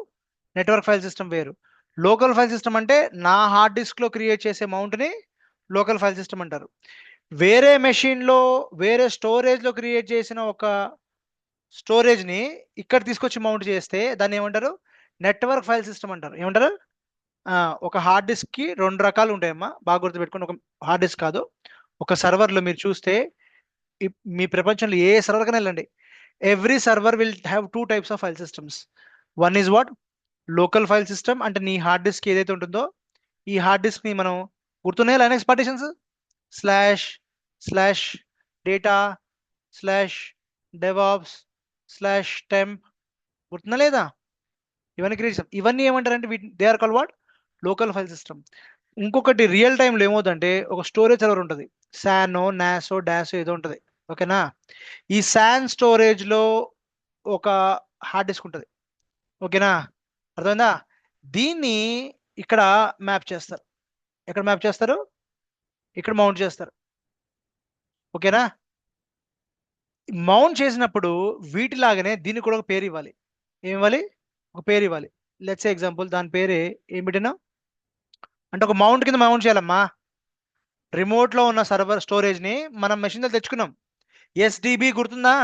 నెట్వర్క్ ఫైల్ సిస్టమ్ వేరు. లోకల్ ఫైల్ సిస్టమ్ అంటే నా హార్డ్ డిస్క్లో క్రియేట్ చేసే మౌంట్ని లోకల్ ఫైల్ సిస్టమ్ అంటారు. వేరే మెషిన్లో వేరే స్టోరేజ్లో క్రియేట్ చేసిన ఒక స్టోరేజ్ని ఇక్కడ తీసుకొచ్చి మౌంట్ చేస్తే దాన్ని ఏమంటారు? నెట్వర్క్ ఫైల్ సిస్టమ్ అంటారు. ఏమంటారు? ఒక హార్డ్ డిస్క్కి 2 రకాలు ఉంటాయమ్మా, బాగా గుర్తుపెట్టుకోండి. ఒక హార్డ్ డిస్క్ కాదు, ఒక సర్వర్లో మీరు చూస్తే మీ ప్రపంచంలో ఏ సర్వర్ కన్నా వెళ్ళండి, every server will have 2 types of file systems. One is what? Local file system. అంటే నీ హార్డ్ డిస్క్ ఏదైతే ఉంటుందో, ఈ హార్డ్ డిస్క్ని మనం గుర్తున్నాయి Linux partitions slash slash data slash DevOps slash temp. గుర్తున్నా లేదా? ఇవన్నీ క్రియేట్ చేస్తాం. ఇవన్నీ ఏమంటారంటే they are called what? Local file system. ఇంకొకటి రియల్ టైంలో ఏమవుతుందంటే, ఒక స్టోరేజ్ సర్వర్ ఉంటుంది, శానో నాసో డాసో ఏదో ఉంటుంది. ఓకేనా? ఈ శాన్ స్టోరేజ్లో ఒక హార్డ్ డిస్క్ ఉంటుంది. ఓకేనా? అర్థమైందా? దీన్ని ఇక్కడ మ్యాప్ చేస్తారు. ఎక్కడ మ్యాప్ చేస్తారు? ఇక్కడ మౌంట్ చేస్తారు. ఓకేనా? మౌంట్ చేసినప్పుడు వీటిలాగానే దీనికి కూడా ఒక పేరు ఇవ్వాలి. ఏమి ఇవ్వాలి? ఒక పేరు ఇవ్వాలి. లెట్స్ ఎగ్జాంపుల్, దాని పేరే ఏం పెట్టినా అంటే, ఒక మౌంట్ కింద మౌంట్ చేయాలమ్మా. రిమోట్లో ఉన్న సర్వర్ స్టోరేజ్ని మనం మెషిన్లో తెచ్చుకున్నాం. SDB గుర్తుందా?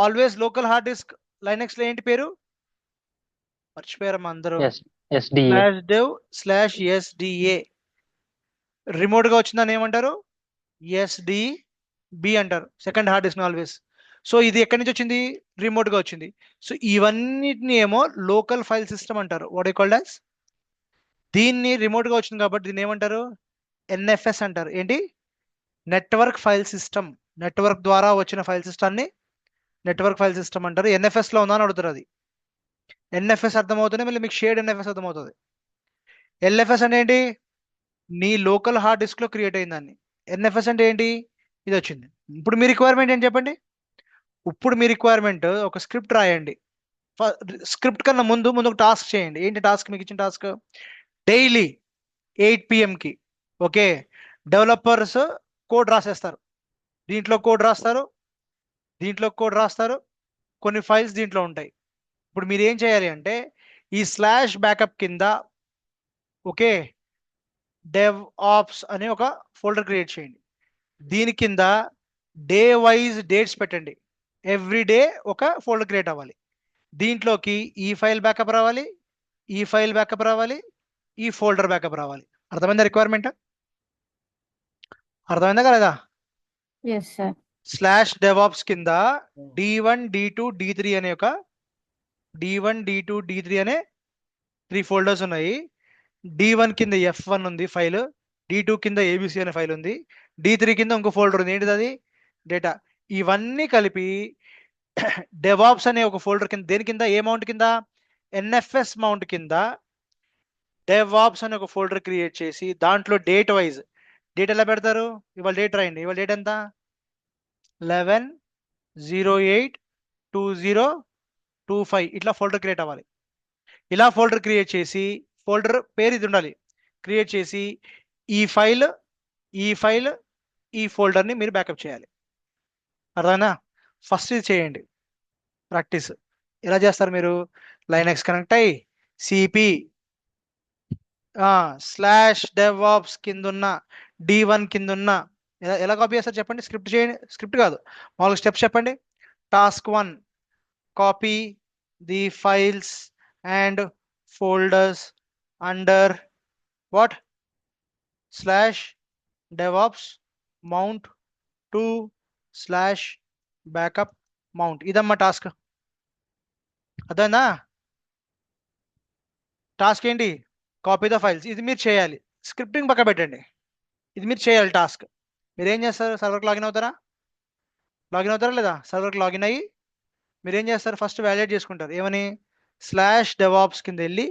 Always local hard disk. లైనక్స్లో ఏంటి పేరు? మర్చిపోయారమ్మా అందరూ. SDA. /dev/SDA. రిమోట్గా వచ్చిందని ఏమంటారు? SDB అంటారు. Second hard disk always. So ఇది ఎక్కడి నుంచి వచ్చింది? రిమోట్గా వచ్చింది. సో ఇవన్నిటిని ఏమో లోకల్ ఫైల్ సిస్టమ్ అంటారు. What you called as? దీన్ని రిమోట్గా వచ్చింది కాబట్టి దీన్ని ఏమంటారు? NFS అంటారు. ఏంటి? Network file system. నెట్వర్క్ ద్వారా వచ్చిన ఫైల్ సిస్టమ్ని నెట్వర్క్ ఫైల్ సిస్టమ్ అంటారు. NFSలో ఉందా అని అడుగుతారు. అది NFS అర్థమవుతుంది, మళ్ళీ మీకు షేర్డ్ NFS అర్థమవుతుంది. LFS అంటే ఏంటి? నీ లోకల్ హార్డ్ డిస్క్లో క్రియేట్ అయిందాన్ని. NFS అంటే ఏంటి? ఇది వచ్చింది. ఇప్పుడు మీ రిక్వైర్మెంట్ ఏంటి చెప్పండి. ఇప్పుడు మీ రిక్వైర్మెంట్ ఒక స్క్రిప్ట్ రాయండి. స్క్రిప్ట్ కన్నా ముందు ఒక టాస్క్ చేయండి. ఏంటి టాస్క్? మీకు ఇచ్చిన task daily 8 PM okay developers code రాసేస్తారు. దీంట్లో కోడ్ రాస్తారు, దీంట్లో కోడ్ రాస్తారు, కొన్ని ఫైల్స్ దీంట్లో ఉంటాయి. ఇప్పుడు మీరు ఏం చేయాలి అంటే ఈ స్లాష్ బ్యాకప్ కింద ఓకే డెవ్ ఆప్స్ అనే ఒక ఫోల్డర్ క్రియేట్ చేయండి. దీని కింద డే వైజ్ డేట్స్ పెట్టండి. ఎవ్రీ డే ఒక ఫోల్డర్ క్రియేట్ అవ్వాలి. దీంట్లోకి ఈ ఫైల్ బ్యాకప్ రావాలి, ఈ ఫైల్ బ్యాకప్ రావాలి, ఈ ఫోల్డర్ బ్యాకప్ రావాలి. అర్థమైందా రిక్వైర్మెంట్? అర్థమైందా కదా? Yes, sir. స్లాష్ డెవాప్స్ కింద D1 D2 D3 అనే ఒక D1 D2 D3 అనే 3 ఫోల్డర్స్ ఉన్నాయి. D1 కింద F1 ఉంది ఫైల్, D2 కింద ABC అనే ఫైల్ ఉంది, D3 కింద ఇంకో ఫోల్డర్ ఉంది. ఏంటిది అది? డేటా. ఇవన్నీ కలిపి డెవాప్స్ అనే ఒక ఫోల్డర్ కింద, దేని కింద? ఏ మౌంట్ కింద? NFS మౌంట్ కింద డెవాప్స్ అనే ఒక ఫోల్డర్ క్రియేట్ చేసి దాంట్లో డేట్ వైజ్ డేట్ ఎలా పెడతారు? ఇవాళ డేట్ రాయండి. ఇవాళ డేట్ ఎంత? 11/08/2025 ఇట్లా ఫోల్డర్ క్రియేట్ అవ్వాలి. ఇలా ఫోల్డర్ క్రియేట్ చేసి ఫోల్డర్ పేరు ఇది ఉండాలి. క్రియేట్ చేసి ఈ ఫైల్ ఈ ఫోల్డర్ని మీరు బ్యాకప్ చేయాలి. అర్థమైనా? ఫస్ట్ ఇది చేయండి ప్రాక్టీస్. ఎలా చేస్తారు మీరు? లైనక్స్ కనెక్ట్ అయ్యి సిపి స్లాష్ డెవాప్స్ కింద ఉన్న D1 కింద ఉన్న ఎలా కాపీ చేస్తారు చెప్పండి? స్క్రిప్ట్ చేయండి. స్క్రిప్ట్ కాదు, మామూలుగా స్టెప్స్ చెప్పండి. Task 1 copy the files and folders under what slash DevOps mount 2 slash backup mount. ఇదమ్మా టాస్క్. అదేనా టాస్క్? ఏంటి? Copy the files. ఇది మీరు చేయాలి. స్క్రిప్టింగ్ పక్క పెట్టండి. ఇది మీరు చేయాలి టాస్క్. మీరు ఏం చేస్తారు? సర్వర్కి లాగిన్ అవుతారా? లాగిన్ అవుతారా లేదా? సర్వర్కి లాగిన్ అయ్యి మీరు ఏం చేస్తారు? ఫస్ట్ వ్యాలిడేట్ చేసుకుంటారు. ఏమని? స్లాష్ డెవాప్స్ కింద వెళ్ళి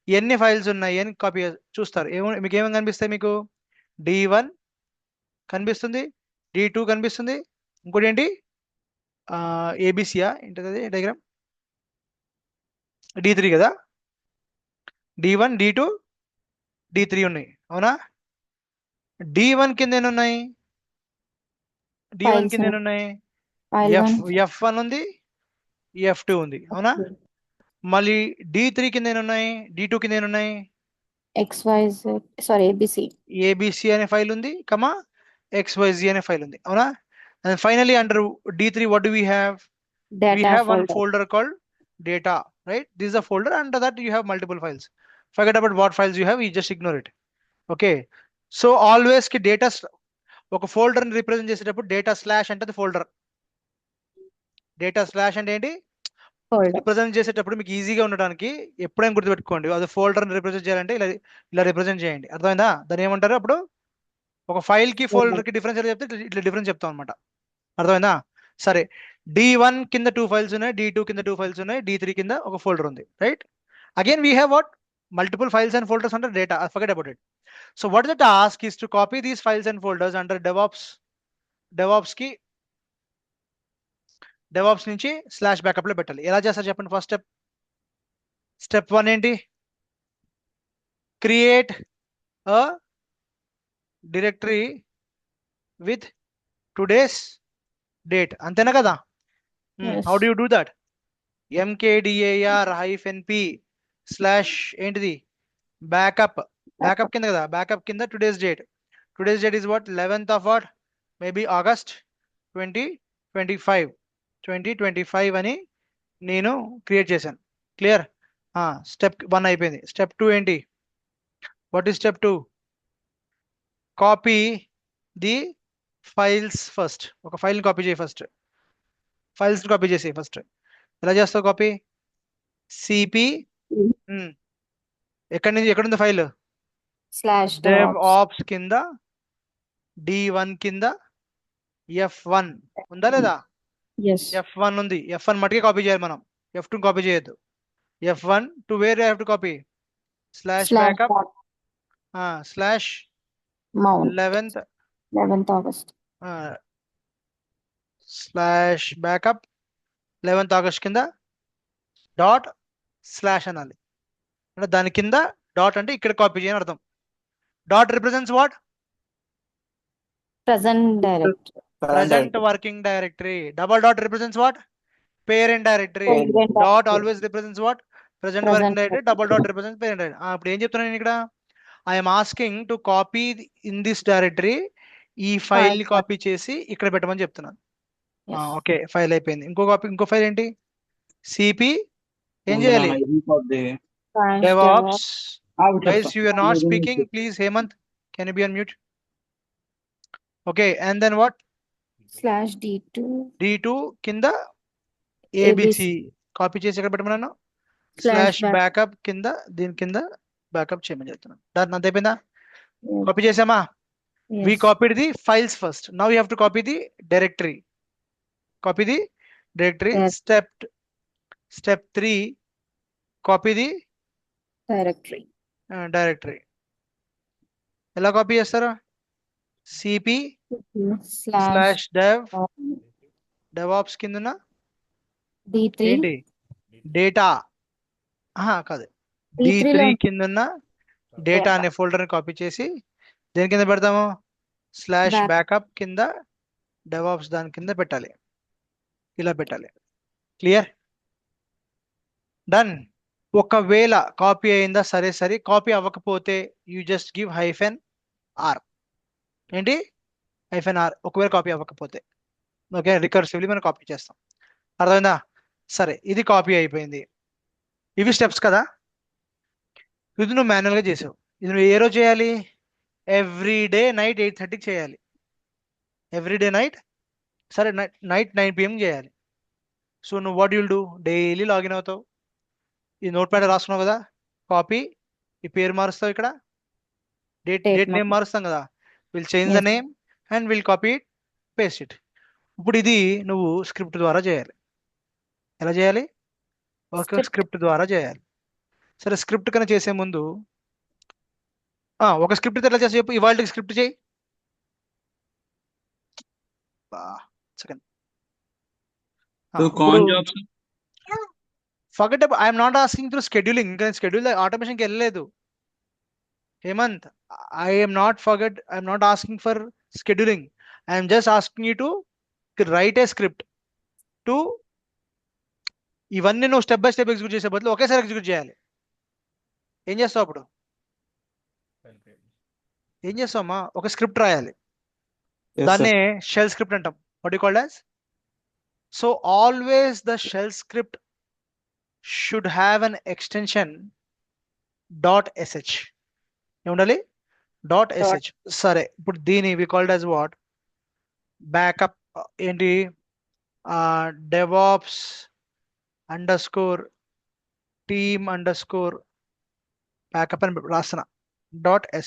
ఎన్ని ఫైల్స్ ఉన్నాయి అని కాపీ చూస్తారు. మీకు ఏమేమి కనిపిస్తాయి? మీకు D1 కనిపిస్తుంది, D2 కనిపిస్తుంది, ఇంకోటి ఏంటి ABCయా ఏంటది డయాగ్రామ్? D3 కదా. D1 D2 D3 ఉన్నాయి, అవునా? D1 కింద ఎన్ని ఉన్నాయి? D1 Files, కింద sir. ఎన్ని ఉన్నాయి? File one. F1 ఉంది, F2 ఉంది, అవునా? మళ్ళీ D3 కింద ఎన్ని ఉన్నాయి? D2 కింద ఎన్ని ఉన్నాయి? XYZ, sorry, ABC. ABC అనే ఫైల్ ఉంది, కమా XYZ అనే ఫైల్ ఉంది, అవునా? And finally under D3 what do we have? We Data have one folder. folder called data, right? This is a folder. Under that you have multiple files. Forget about what files you have, you just ignore it. Okay, so always ki data ఒక folder ని represent చేసేటప్పుడు data slash అంటే folder. Data slash అంటే ఏంటి? Folder. Represent చేసేటప్పుడు మీకు ఈజీగా ఉండడానికి ఎప్పుడైనా గుర్తుపెట్టుకోండి. అది ఫోల్డర్ ని రిప్రజెంట్ చేయాలంటే ఇలా రిప్రజెంట్ చేయండి. అర్థమైందా? దాన్ని ఏమంటారు? అప్పుడు ఒక ఫైల్ కి ఫోల్డర్ కి డిఫరెన్స్ చెప్తే ఇట్లా డిఫరెన్స్ చెప్తాం అనమాట. అర్థమైందా? సరే, D1 కింద 2 ఫైల్స్ ఉన్నాయి, D2 కింద 2 ఫైల్స్ ఉన్నాయి, D3 కింద ఒక ఫోల్డర్ ఉంది, right? Again we have what multiple files and folders under data. Forget about it. So what the task is to copy these files and folders under DevOps కి DevOps నుంచి slash backup లో పెట్టాలి. ఎలా చేస్తారు చెప్పండి? First step 1 ఏంటి? Create a directory with today's date. అంతేనా కదా? Yes. How do you do that? mkdir-p slash ఏంటిది? బ్యాకప్ కింద కదా, బ్యాకప్ కింద today's date. Today's date is what? 11th of what? Maybe August 2025 అని నేను క్రియేట్ చేశాను. క్లియర్? స్టెప్ 1 అయిపోయింది. స్టెప్ 2 ఏంటి? What is step 2? Copy the files first. ఒక ఫైల్ని కాపీ చేయి ఫస్ట్. ఫైల్స్ కాపీ చేసి ఫస్ట్. ఎలా చేస్తావు కాపీ? సిపి ఎక్కడుంది file? Slash dev DevOps. ops కింద D1 కింద F1 ఉందా లేదా? Yes. F1 ఉంది. F1 మటుకే కాపీ చేయాలి మనం, F2 కాపీ చేయొద్దు. F1 to where I have to copy? Slash Slash backup back slash mount. 11th 11th August. Slash backup 11th August కింద dot slash అనాలి. అంటే దాని కింద డాట్ అంటే ఇక్కడ కాపీ చేయని అర్థం. Dot represents what? Present directory. Present working directory. Double dot represents what? Parent directory. Parent Dot directory. always represents what? Present Present working directory. Double dot directory. represents parent directory. ఇప్పుడు ఏం చెప్తున్నాను నేను ఇక్కడ? I am asking to copy in this directory. ఈ file ని File. Copy చేసి ఇక్కడ పెట్టమని చెప్తున్నాను. Yes. ఓకే, ఫైల్ అయిపోయింది. ఇంకో ఫైల్ ఏంటి? సిపి ఏం Hold చేయాలి? on, I record the. Slash DevOps. Out Guys, you are not speaking. Please, Hemant, can you be on mute? Okay, and then what? Slash D2. D2 కింద ABC. ABC copy చేసి ఎక్కడ పెట్టమన్నాను? Slash back. Backup కింద దీని కింద backup చేయమని చెప్తున్నాను. దాని అంత అయిపోయిందా? Yes. కాపీ చేసామా? We Yes. copied the files first. Now you have to copy the directory. Copy the directory. Yes. Step 3. Copy the Directory. directory. ఎలా కాపీ చేస్తారా? సిపి Slash స్లాష్ DevOps కింద D3. ఏంటి? డేటా కాదు, D3 D3 లో కింద data అనే folder ని copy చేసి దేని కింద పెడతాము? Slash Back. బ్యాకప్ కింద డెవాప్స్ దాని కింద పెట్టాలి. ఇలా పెట్టాలి. క్లియర్? డన్. ఒకవేళ కాపీ అయిందా? సరే. కాపీ అవ్వకపోతే యూ జస్ట్ గివ్ -r. ఏంటి? -r. ఒకవేళ కాపీ అవ్వకపోతే ఓకే, రికర్సివ్లీ మనం కాపీ చేస్తాం. అర్థమైందా? సరే, ఇది కాపీ అయిపోయింది. ఇవి స్టెప్స్ కదా. ఇది నువ్వు మాన్యువల్గా చేసావు. ఇది నువ్వు ఏ రోజు చేయాలి? ఎవ్రీ డే నైట్ 8:30కి చేయాలి. ఎవ్రీ డే నైట్, సరే, నైట్ 9 PM చేయాలి. సో నువ్వు what you'll do? Daily login అవుతావు. ఈ నోట్ ప్యాడ్ రాసుకున్నావు కదా, కాపీ, ఈ పేరు మారుస్తావు, ఇక్కడ డేట్ నేమ్ మారుస్తాం కదా, will change the Yes. Name and will copy it, paste it. ఇప్పుడు ఇది నువ్వు స్క్రిప్ట్ ద్వారా చేయాలి. ఎలా చేయాలి? ఒక Script. స్క్రిప్ట్ ద్వారా చేయాలి. సరే, స్క్రిప్ట్ కన్నా చేసే ముందు ఒక స్క్రిప్ట్ ఎట్లా చేసి చెప్పు. ఇవాళ స్క్రిప్ట్ చేయి. Second So con jobs. Forget I'm not asking through scheduling. ఇంకా షెడ్యూల్ ఆటోమేషన్కి వెళ్ళలేదు. Hemanth, I'm not asking for scheduling. I'm just asking you to write a script to ఇవన్నీ నువ్వు స్టెప్ బై స్టెప్ ఎగ్జిక్యూట్ చేసే బదులు ఒకేసారి ఎగ్జిక్యూట్ చేయాలి. ఏం చేస్తావు అప్పుడు? ఏం చేస్తావమ్మా? ఒక స్క్రిప్ట్ రాయాలి. Yes, దాన్నే sir. షెల్ స్క్రిప్ట్ అంటాం. What you called as? So always the shell script should have an extension .sh. ఏముండాలి? .sh. సరే, ఇప్పుడు దీని we called as what? Backup. ఏంటి? DevOps _team_ బ్యాకప్ అని రాస్తున్నా.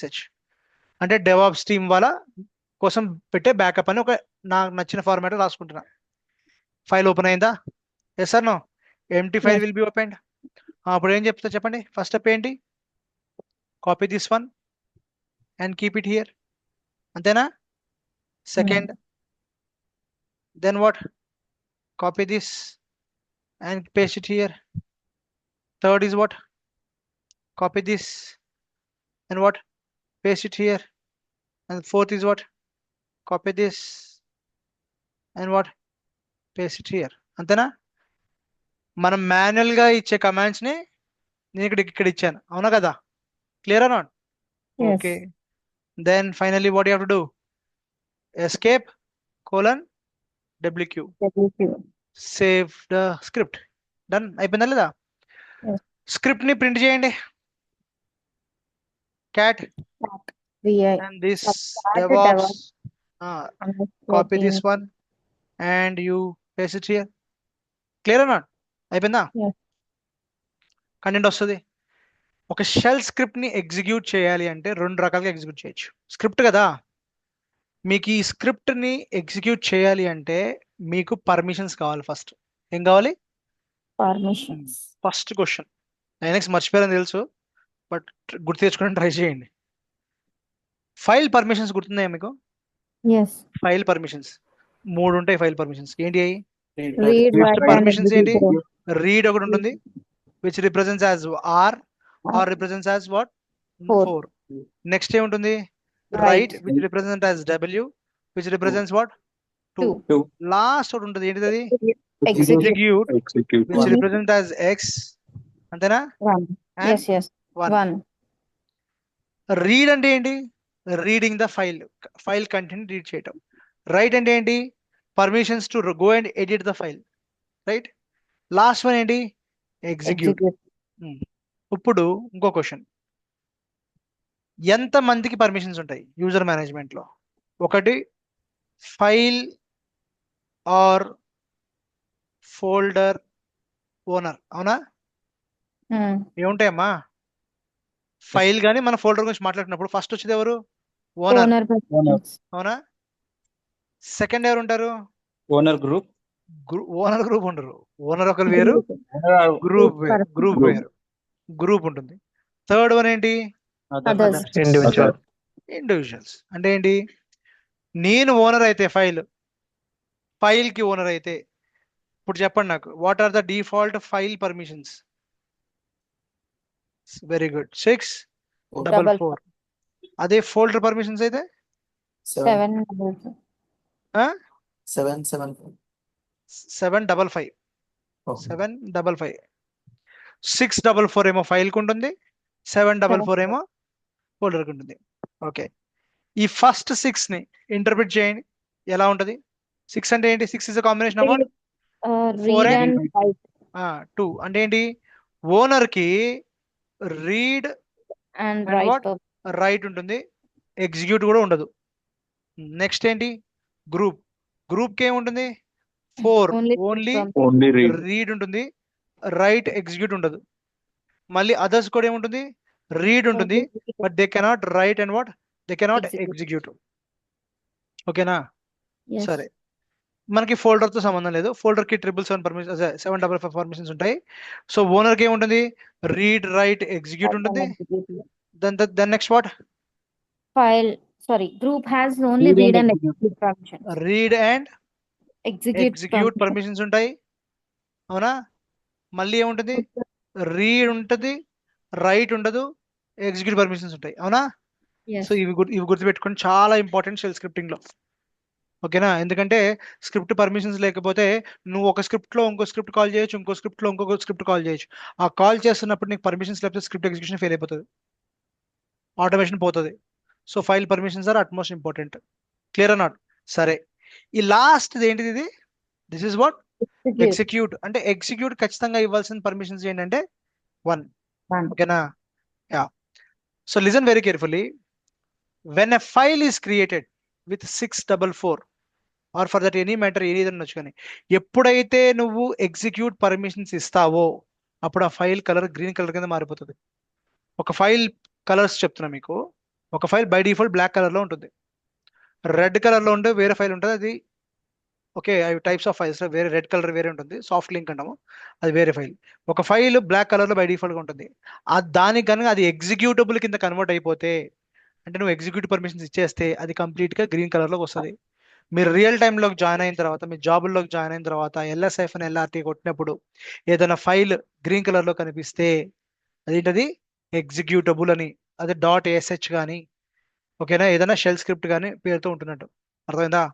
.sh అంటే డెవాప్స్ టీమ్ వాళ్ళ కోసం పెట్టే బ్యాకప్ అని ఒక నాకు నచ్చిన ఫార్మాట్ రాసుకుంటున్నా. ఫైల్ ఓపెన్ అయిందా? Yes or no? Empty file Yes. Will be opened. అప్పుడు ఏం చెప్తా చెప్పండి. ఫస్ట్ స్టెప్ ఏంటి? Copy this one and keep it here. అంతేనా? Second, then what? Copy this and paste it here. Third is what? Copy this and what? Paste it here. And fourth is what? Copy this and what? Paste it here. అంతేనా? మనం manual గా ఇచ్చే commands ని నేను ఇక్కడ ఇచ్చాను. అవునా కదా? Clear or not? Yes. Okay. Then finally what you have to do? Escape : WQ. WQ. Save the script. Done. అయిపోయిందా లేదా? Yes. స్క్రిప్ట్ ని ప్రింట్ చేయండి. Cat VI. and this Cat DevOps. underscore Copy team. this one and you paste it here. Clear or not? అయిపోయిందా? Yes. Content వస్తుంది. ఒక shell script ని execute చేయాలి అంటే రెండు రకాలుగా ఎగ్జిక్యూట్ చేయొచ్చు. స్క్రిప్ట్ కదా, మీకు ఈ స్క్రిప్ట్ ని ఎగ్జిక్యూట్ చేయాలి అంటే మీకు పర్మిషన్స్ కావాలి. ఫస్ట్ ఏం కావాలి? Permissions. First question. లైనక్స్ మర్చిపోయారని తెలుసు, బట్ గుర్తు తెచ్చుకోవడానికి ట్రై చేయండి. ఫైల్ పర్మిషన్స్ గుర్తున్నాయా మీకు? Yes. File permissions. మూడు ఉంటాయి ఫైల్ పర్మిషన్స్. ఏంటి అవి? Read, first write, and permissions ఏంటి? execute. రీడ్ ఒకటి ఉంటుంది, which represents as R R represents as what? 4. 4. Next ఏముంటుంది? Write. Write which represent as W which represents what? 2. 2. Last ఒకటి ఉంటుంది, ఏంటిది అది? Execute. Execute which represent as X. అంతేనా? 1. And Yes. 1. 1. Read అంటే ఏంటి? Reading the file content read చేయటం. Right అంటే ఏంటి? Permissions to go and edit the file. Right. Last one ఏంటి? ఎగ్జిక్యూట్. Execute. ఇప్పుడు ఇంకో క్వశ్చన్, ఎంత మందికి పర్మిషన్స్ ఉంటాయి యూజర్ మేనేజ్మెంట్ లో? ఒకటి ఫైల్ ఆర్ ఫోల్డర్ ఓనర్, అవునా? ఏముంటాయమ్మా? ఫైల్ కానీ మన ఫోల్డర్ గురించి మాట్లాడినప్పుడు ఫస్ట్ వచ్చేది ఎవరు? Owner, Owner permissions. అవునా? సెకండ్ ఎవరు ఉంటారు? Owner group. ఓనర్ గ్రూప్ ఉండరు. ఓనర్ ఒకరు వేరు, గ్రూప్ వేరు, గ్రూప్ వేరు, గ్రూప్ ఉంటుంది. థర్డ్ వన్ ఏంటి? Others. Individual. ఇండివిజువల్స్. అంటే ఏంటి? నేను ఓనర్ అయితే ఫైల్ కి ఓనర్ అయితే, ఇప్పుడు చెప్పండి నాకు, what are the default file permissions? Very good, 644. అదే ఫోల్డర్ పర్మిషన్స్ అయితే 7. 775. 755. 755. 644 ఏమో ఫైల్ కు ఉంటుంది, 744 ఏమో ఫోల్డర్ కు ఉంటుంది. ఓకే, ఈ ఫస్ట్ 6 ని ఇంటర్ప్రిట్ చేయండి, ఎలా ఉంటది? 6 అంటే ఏంటి? 6 is a combination of Read and write 2. అంటే ఏంటి? ఓనర్ కి read and And write. what? Right ఉంటుంది, ఎగ్జిక్యూట్ కూడా ఉండదు. నెక్స్ట్ ఏంటి? గ్రూప్ కి ఏముంటుంది? 4. Only ఓన్లీ ఓన్లీ రీడ్ ఉంటుంది, రైట్ ఎగ్జిక్యూట్ ఉండదు. మళ్ళీ అదర్స్ కూడా ఏముంటుంది? రీడ్ ఉంటుంది, but they cannot write and what? They cannot execute. ఓకేనా? Yes. సరే, మనకి ఫోల్డర్ తో సంబంధం లేదు. ఫోల్డర్ కి 777 పర్మిషన్ 755 పర్మిషన్స్ ఉంటాయి. సో ఓనర్ కి ఏముంటుంది? రీడ్, రైట్, ఎగ్జిక్యూట్ ఉంటుంది. Then next what? Group has only read and execute permissions. Read and Execute execute permissions. Permissions ఉంటాయి, అవునా? మళ్ళీ ఏముంటుంది? రీడ్ ఉంటుంది, రైట్ ఉండదు, ఎగ్జిక్యూట్ పర్మిషన్స్ ఉంటాయి, అవునా? Yes. సో ఇవి గుర్తుపెట్టుకోండి, చాలా ఇంపార్టెంట్ షెల్ స్క్రిప్టింగ్ లో. ఓకేనా? ఎందుకంటే స్క్రిప్ట్ పర్మిషన్స్ లేకపోతే నువ్వు ఒక స్క్రిప్ట్ లో ఇంకో స్క్రిప్ట్ కాల్ చేయొచ్చు, ఇంకో స్క్రిప్ట్ లో ఇంకొక స్క్రిప్ట్ కాల్ చేయొచ్చు. ఆ కాల్ చేస్తున్నప్పుడు నీకు పర్మిషన్స్ లేకపోతే స్క్రిప్ట్ ఎగ్జిక్యూషన్ ఫెయిల్ అయిపోతుంది, ఆటోమేషన్ పోతుంది. So file permissions are utmost important. Clear not? సరే, ఈ లాస్ట్ ఏంటిది? ఇది this is what? Execute. Execute. అంటే ఎగ్జిక్యూట్ ఖచ్చితంగా ఇవ్వాల్సిన పర్మిషన్స్ ఏంటంటే 1. 1. ఓకేనా? Yeah. So listen very carefully. When a file is created with 644 or for that any matter ఏదైనా వచ్చు, కానీ ఎప్పుడైతే నువ్వు ఎగ్జిక్యూట్ పర్మిషన్స్ ఇస్తావో అప్పుడు ఆ ఫైల్ కలర్ గ్రీన్ కలర్ కింద మారిపోతుంది. ఒక ఫైల్ కలర్స్ చెప్తున్నా మీకు. ఒక file by default black colour లో ఉంటుంది, రెడ్ కలర్ లో ఉంటే వేరే ఫైల్ ఉంటుంది, అది ఓకే. అవి టైప్స్ ఆఫ్ ఫైల్స్, వేరే రెడ్ కలర్ వేరే ఉంటుంది, సాఫ్ట్ లింక్ అంటాము, అది వేరే ఫైల్. ఒక ఫైల్ బ్లాక్ కలర్ లో బై డిఫాల్ట్ గా ఉంటుంది. దానికి కనుక అది ఎగ్జిక్యూటబుల్ కింద కన్వర్ట్ అయిపోతే, అంటే నువ్వు ఎగ్జిక్యూట్ పర్మిషన్స్ ఇచ్చేస్తే అది కంప్లీట్ గా గ్రీన్ కలర్ లోకి వస్తుంది. మీరు రియల్ టైంలోకి జాయిన్ అయిన తర్వాత, మీ జాబుల్లోకి జాయిన్ అయిన తర్వాత LS-, LRT కొట్టినప్పుడు ఏదైనా ఫైల్ గ్రీన్ కలర్ లో కనిపిస్తే అదేంటది? ఎగ్జిక్యూటబుల్ అని. అది .sh కానీ, ఓకేనా, ఏదైనా షెల్ స్క్రిప్ట్ కానీ పేరుతో ఉంటున్నట్టు. అర్థమైందా?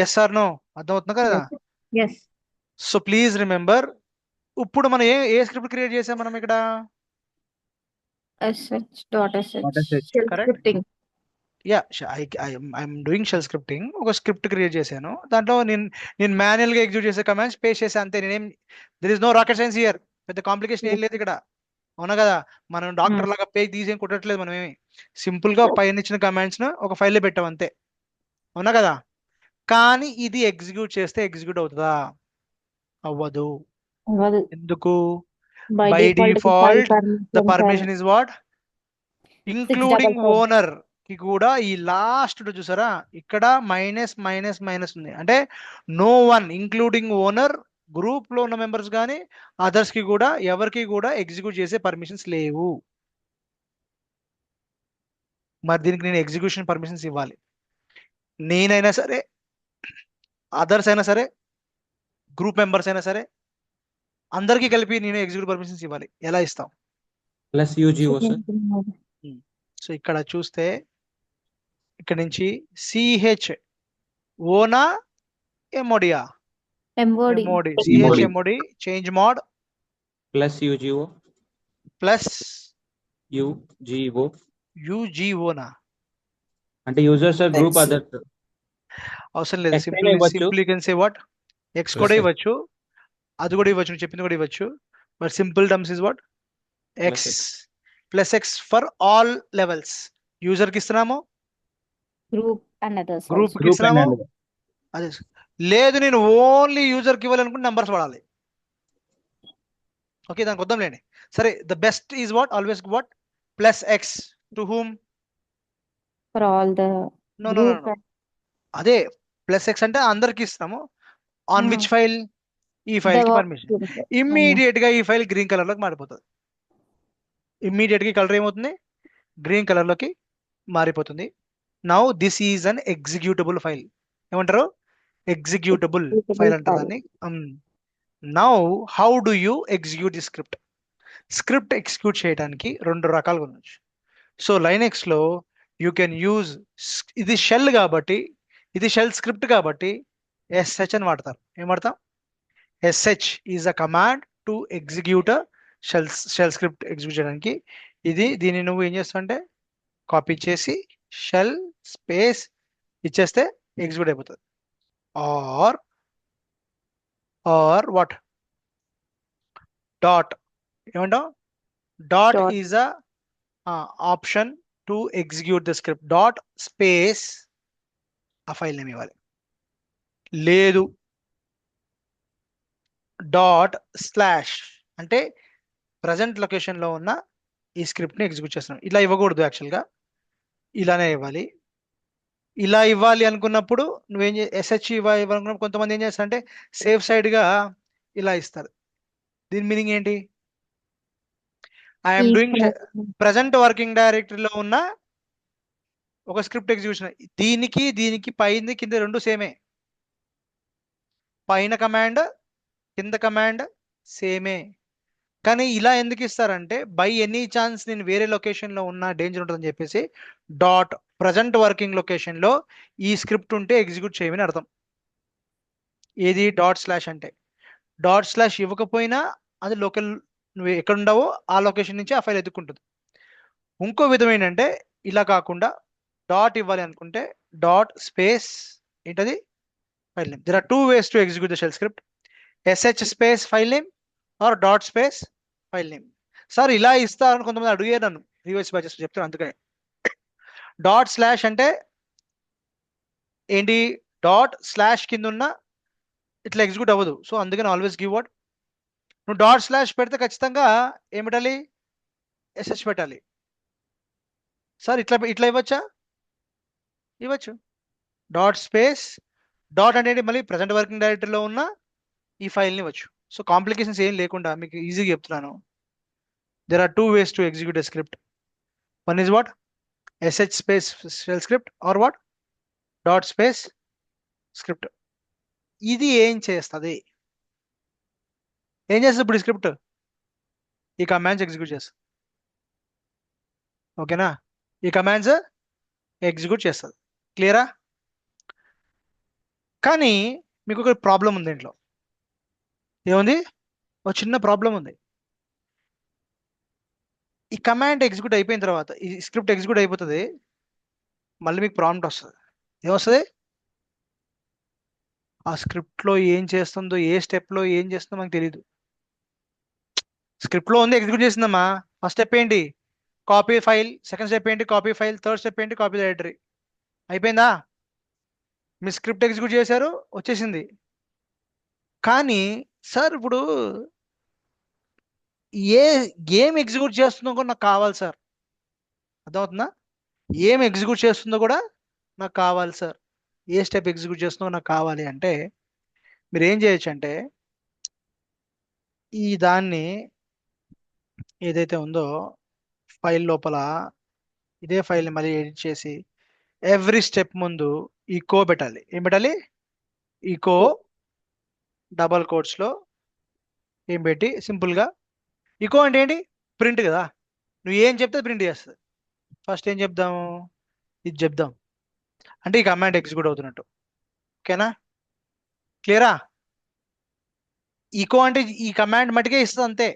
Yes or no? అర్థమవుతుందా కదా? Yes. సో ప్లీజ్ రిమెంబర్, ఇప్పుడు మనం ఏ స్క్రిప్ట్ క్రియేట్ చేసాం మనం ఇక్కడ? sh.sh. .sh. Shell Correct. scripting. Yeah, I'm doing shell scripting. ఒక స్క్రిప్ట్ క్రియేట్ చేశాను, దాంట్లో నేను మాన్యువల్ గా ఎగ్జిక్యూట్ చేసే కమాండ్స్ పేస్ట్ చేసే అంతే. నేనేం, there is no rocket science here. పెద్ద కాంప్లికేషన్ ఏం లేదు ఇక్కడ, అవునా కదా? మనం డాక్టర్ లాగా పేజ్ తీసేం కొట్టట్లేదు మనం ఏమి. సింపుల్ గా పైన ఇచ్చిన కమాండ్స్ ను ఒక ఫైల్లో పెట్టాం అంతే, అవునా కదా? కానీ ఇది ఎగ్జిక్యూట్ చేస్తే ఎగ్జిక్యూట్ అవుతుందా? అవ్వదు. అవ్వదు. ఎందుకు? By by default, default the permissions are permission is what? Including 655. Owner కి కూడా ఈ లాస్ట్ చూసారా, ఇక్కడ మైనస్ ఉంది. అంటే no one including owner, group లో ఉన్న మెంబర్స్ కానీ అదర్స్ కి కూడా ఎవరికి కూడా ఎగ్జిక్యూట్ చేసే పర్మిషన్స్ లేవు. మరి దీనికి నేను ఎగ్జిక్యూషన్ పర్మిషన్స్ ఇవ్వాలి. నేనైనా సరే అదర్స్ అయినా సరే, గ్రూప్ మెంబర్స్ అయినా సరే, అందరికీ కలిపి నేను ఎగ్జిక్యూటివ్ పర్మిషన్స్ ఇవ్వాలి. ఎలా ఇస్తాం? Plus యూజీఓ sir. సో ఇక్కడ చూస్తే ఇక్కడ నుంచి సిహెచ్ ఓనా ఎంఓడియా? MOD. MOD. CH MOD change mode plus UGO plus UGO యుజిఓనా? అంటే users or group Yes. Others. అవసరం లేదు. X అయినా ఇవ్వచ్చు. Simple can say what X కూడా Plus X. ఇవ్వచ్చు, అది కూడా ఇవ్వచ్చు, నువ్వు చెప్పింది కూడా ఇవ్వచ్చు. But simple terms is what X plus X for all levels. User కి ఇస్తున్నాము, Group and others group also. కి గ్రూప్ ఇస్తున్నాము. అండ్ అదే లేదు, నేను ఓన్లీ యూజర్ కి ఇవ్వాలనుకుంటే నంబర్స్ వాడాలి. ఓకే, దానికి వద్దాం లేండి. సరే, the best is what always what plus X to whom? For all the no no group. No, అదే ప్లస్ ఎక్స్ అంటే అందరికి ఇస్తాము. On Hmm. Which file? ఈ ఫైల్ కి DevOps పర్మిషన్. group. ఇమ్మీడియట్ గా ఈ ఫైల్ గ్రీన్ కలర్ లోకి మారిపోతుంది. ఇమ్మీడియట్ గా కలర్ ఏమవుతుంది? గ్రీన్ కలర్ లోకి మారిపోతుంది. Now this is an executable file. ఏమంటారు? ఎగ్జిక్యూటబుల్ ఫైల్ అంటారు దాన్ని. Now how do you execute the script? Script execute చేయడానికి రెండు రకాలుగా ఉండొచ్చు. సో లైనెక్స్ లో యూ కెన్ యూజ్, ఇది షెల్ కాబట్టి, ఇది షెల్ స్క్రిప్ట్ కాబట్టి ఎస్హెచ్ అని వాడతారు. ఏం వాడతాం? SH is a command to execute shell script execute చేయడానికి. దీన్ని నువ్వు ఏం చేస్తావు అంటే కాపీ చేసి షెల్ స్పేస్ ఇచ్చేస్తే ఎగ్జిక్యూట్ అయిపోతుంది. ఆర్ వాట్ డాట్, ఏమంటాం? Dot Dot. Is a option to execute the script. Dot space ఆ ఫైల్ నేమ్ ఇవ్వాలి. లేదు, డాట్ స్లాష్ అంటే ప్రజెంట్ లొకేషన్ లో ఉన్న ఈ స్క్రిప్ట్ ని ఎగ్జిక్యూట్ చేస్తున్నాం. ఇలా ఇవ్వకూడదు, యాక్చువల్గా ఇలానే ఇవ్వాలి. ఇలా ఇవ్వాలి అనుకున్నప్పుడు నువ్వేం ఎస్హెచ్ ఇవ్వాలనుకున్నప్పుడు కొంతమంది ఏం చేస్తారంటే సేఫ్ సైడ్ గా ఇలా ఇస్తారు. దీని మీనింగ్ ఏంటి? ఐఎమ్ డూయింగ్ ప్రజెంట్ వర్కింగ్ డైరెక్టరీలో ఉన్న ఒక స్క్రిప్ట్ ఎగ్జిక్యూషన్. దీనికి పైన కింద రెండు సేమే. పైన కమాండ్ కింద కమాండ్ సేమే. కానీ ఇలా ఎందుకు ఇస్తారంటే బై ఎనీ ఛాన్స్ నేను వేరే లొకేషన్ లో ఉన్న డేంజర్ ఉంటుందని చెప్పేసి డాట్ ప్రజెంట్ వర్కింగ్ లొకేషన్ లో ఈ స్క్రిప్ట్ ఉంటే ఎగ్జిక్యూట్ చేయమని అర్థం. ఏది డాట్ స్లాష్ అంటే? డాట్ స్లాష్ ఇవ్వకపోయినా అది లోకల్, నువ్వు ఎక్కడ ఉండవో ఆ లొకేషన్ నుంచి ఆ ఫైల్ ఎదుర్కొంటుంది. ఇంకో విధం ఏంటంటే ఇలా కాకుండా డాట్ ఇవ్వాలి అనుకుంటే డాట్ స్పేస్ ఏంటది? File name. There are two ways to execute the shell script. SH space file name or dot space file name. Sir ఇలా ఇస్తారని కొంతమంది అడిగారు నన్ను ప్రీవియస్ బ్యాచెస్ చెప్తాను. అందుకని డాట్ స్లాష్ అంటే ఏంటి? డాట్ స్లాష్ కింద ఉన్న ఇట్లా ఎగ్జిక్యూట్ అవ్వదు. సో అందుకని ఆల్వేస్ గివ్ వాట్, నువ్వు డాట్ స్లాష్ పెడితే ఖచ్చితంగా ఏం పెట్టాలి? ఎస్హెచ్ పెట్టాలి. సార్ ఇట్లా ఇవ్వచ్చా? ఇవ్వచ్చు. డాట్ స్పేస్, డాట్ అంటే ఏంటి? మళ్ళీ ప్రజెంట్ వర్కింగ్ డైరెక్టరీలో ఉన్న ఈ ఫైల్ని ఇవ్వచ్చు. సో కాంప్లికేషన్స్ ఏం లేకుండా మీకు ఈజీగా చెప్తున్నాను. There are two ways to execute a script. One is what SH space shell script or what dot space script. ఇది ఏం చేస్తుంది? ఏం చేస్తుంది ఇప్పుడు ఈ స్క్రిప్ట్? ఈ కమాండ్స్ ఎగ్జిక్యూట్ చేస్తుంది. ఓకేనా? ఈ కమాండ్స్ ఎగ్జిక్యూట్ చేస్తుంది. క్లియరా? కానీ మీకు ఒక ప్రాబ్లం ఉంది దీంట్లో. ఏముంది? ఒక చిన్న ప్రాబ్లం ఉంది. ఈ కమాండ్ ఎగ్జిక్యూట్ అయిపోయిన తర్వాత, ఈ స్క్రిప్ట్ ఎగ్జిక్యూట్ అయిపోతుంది, మళ్ళీ మీకు ప్రాంప్ట్ వస్తుంది. ఏమొస్తుంది? ఆ స్క్రిప్ట్లో ఏం చేస్తుందో, ఏ స్టెప్లో ఏం చేస్తుందో మనకు తెలియదు. స్క్రిప్ట్లో ఉంది, ఎగ్జిక్యూట్ చేసిందమ్మా. ఫస్ట్ స్టెప్ ఏంటి? Copy file. సెకండ్ స్టెప్ ఏంటి? Copy file. థర్డ్ స్టెప్ ఏంటి? Copy directory. అయిపోయిందా? మీ స్క్రిప్ట్ ఎగ్జిక్యూట్ చేశారు, వచ్చేసింది. కానీ సార్ ఇప్పుడు ఏం ఎగ్జిక్యూట్ చేస్తుందో కూడా నాకు కావాలి సార్. అర్థమవుతుందా? ఏం ఎగ్జిక్యూట్ చేస్తుందో కూడా నాకు కావాలి సార్. ఏ స్టెప్ ఎగ్జిక్యూట్ చేస్తుందో నాకు కావాలి అంటే మీరు ఏం చేయొచ్చు అంటే ఈ దాన్ని ఏదైతే ఉందో ఫైల్ లోపల ఇదే ఫైల్ని మళ్ళీ ఎడిట్ చేసి ఎవ్రీ స్టెప్ ముందు ఈకో పెట్టాలి. ఏం పెట్టాలి? ఈకో డబల్ కోట్స్లో ఏం పెట్టి సింపుల్గా ఈకో అంటే ఏంటి? ప్రింట్ కదా. నువ్వు ఏం చెప్తే ప్రింట్ చేస్తుంది. ఫస్ట్ ఏం చెప్దాము? ఇది చెప్దాం. అంటే ఈ కమాండ్ ఎగ్జిక్యూట్ అవుతున్నట్టు. ఓకేనా? క్లియరా? ఈకో అంటే ఈ కమాండ్ మటుకే ఇస్తుంది అంతే.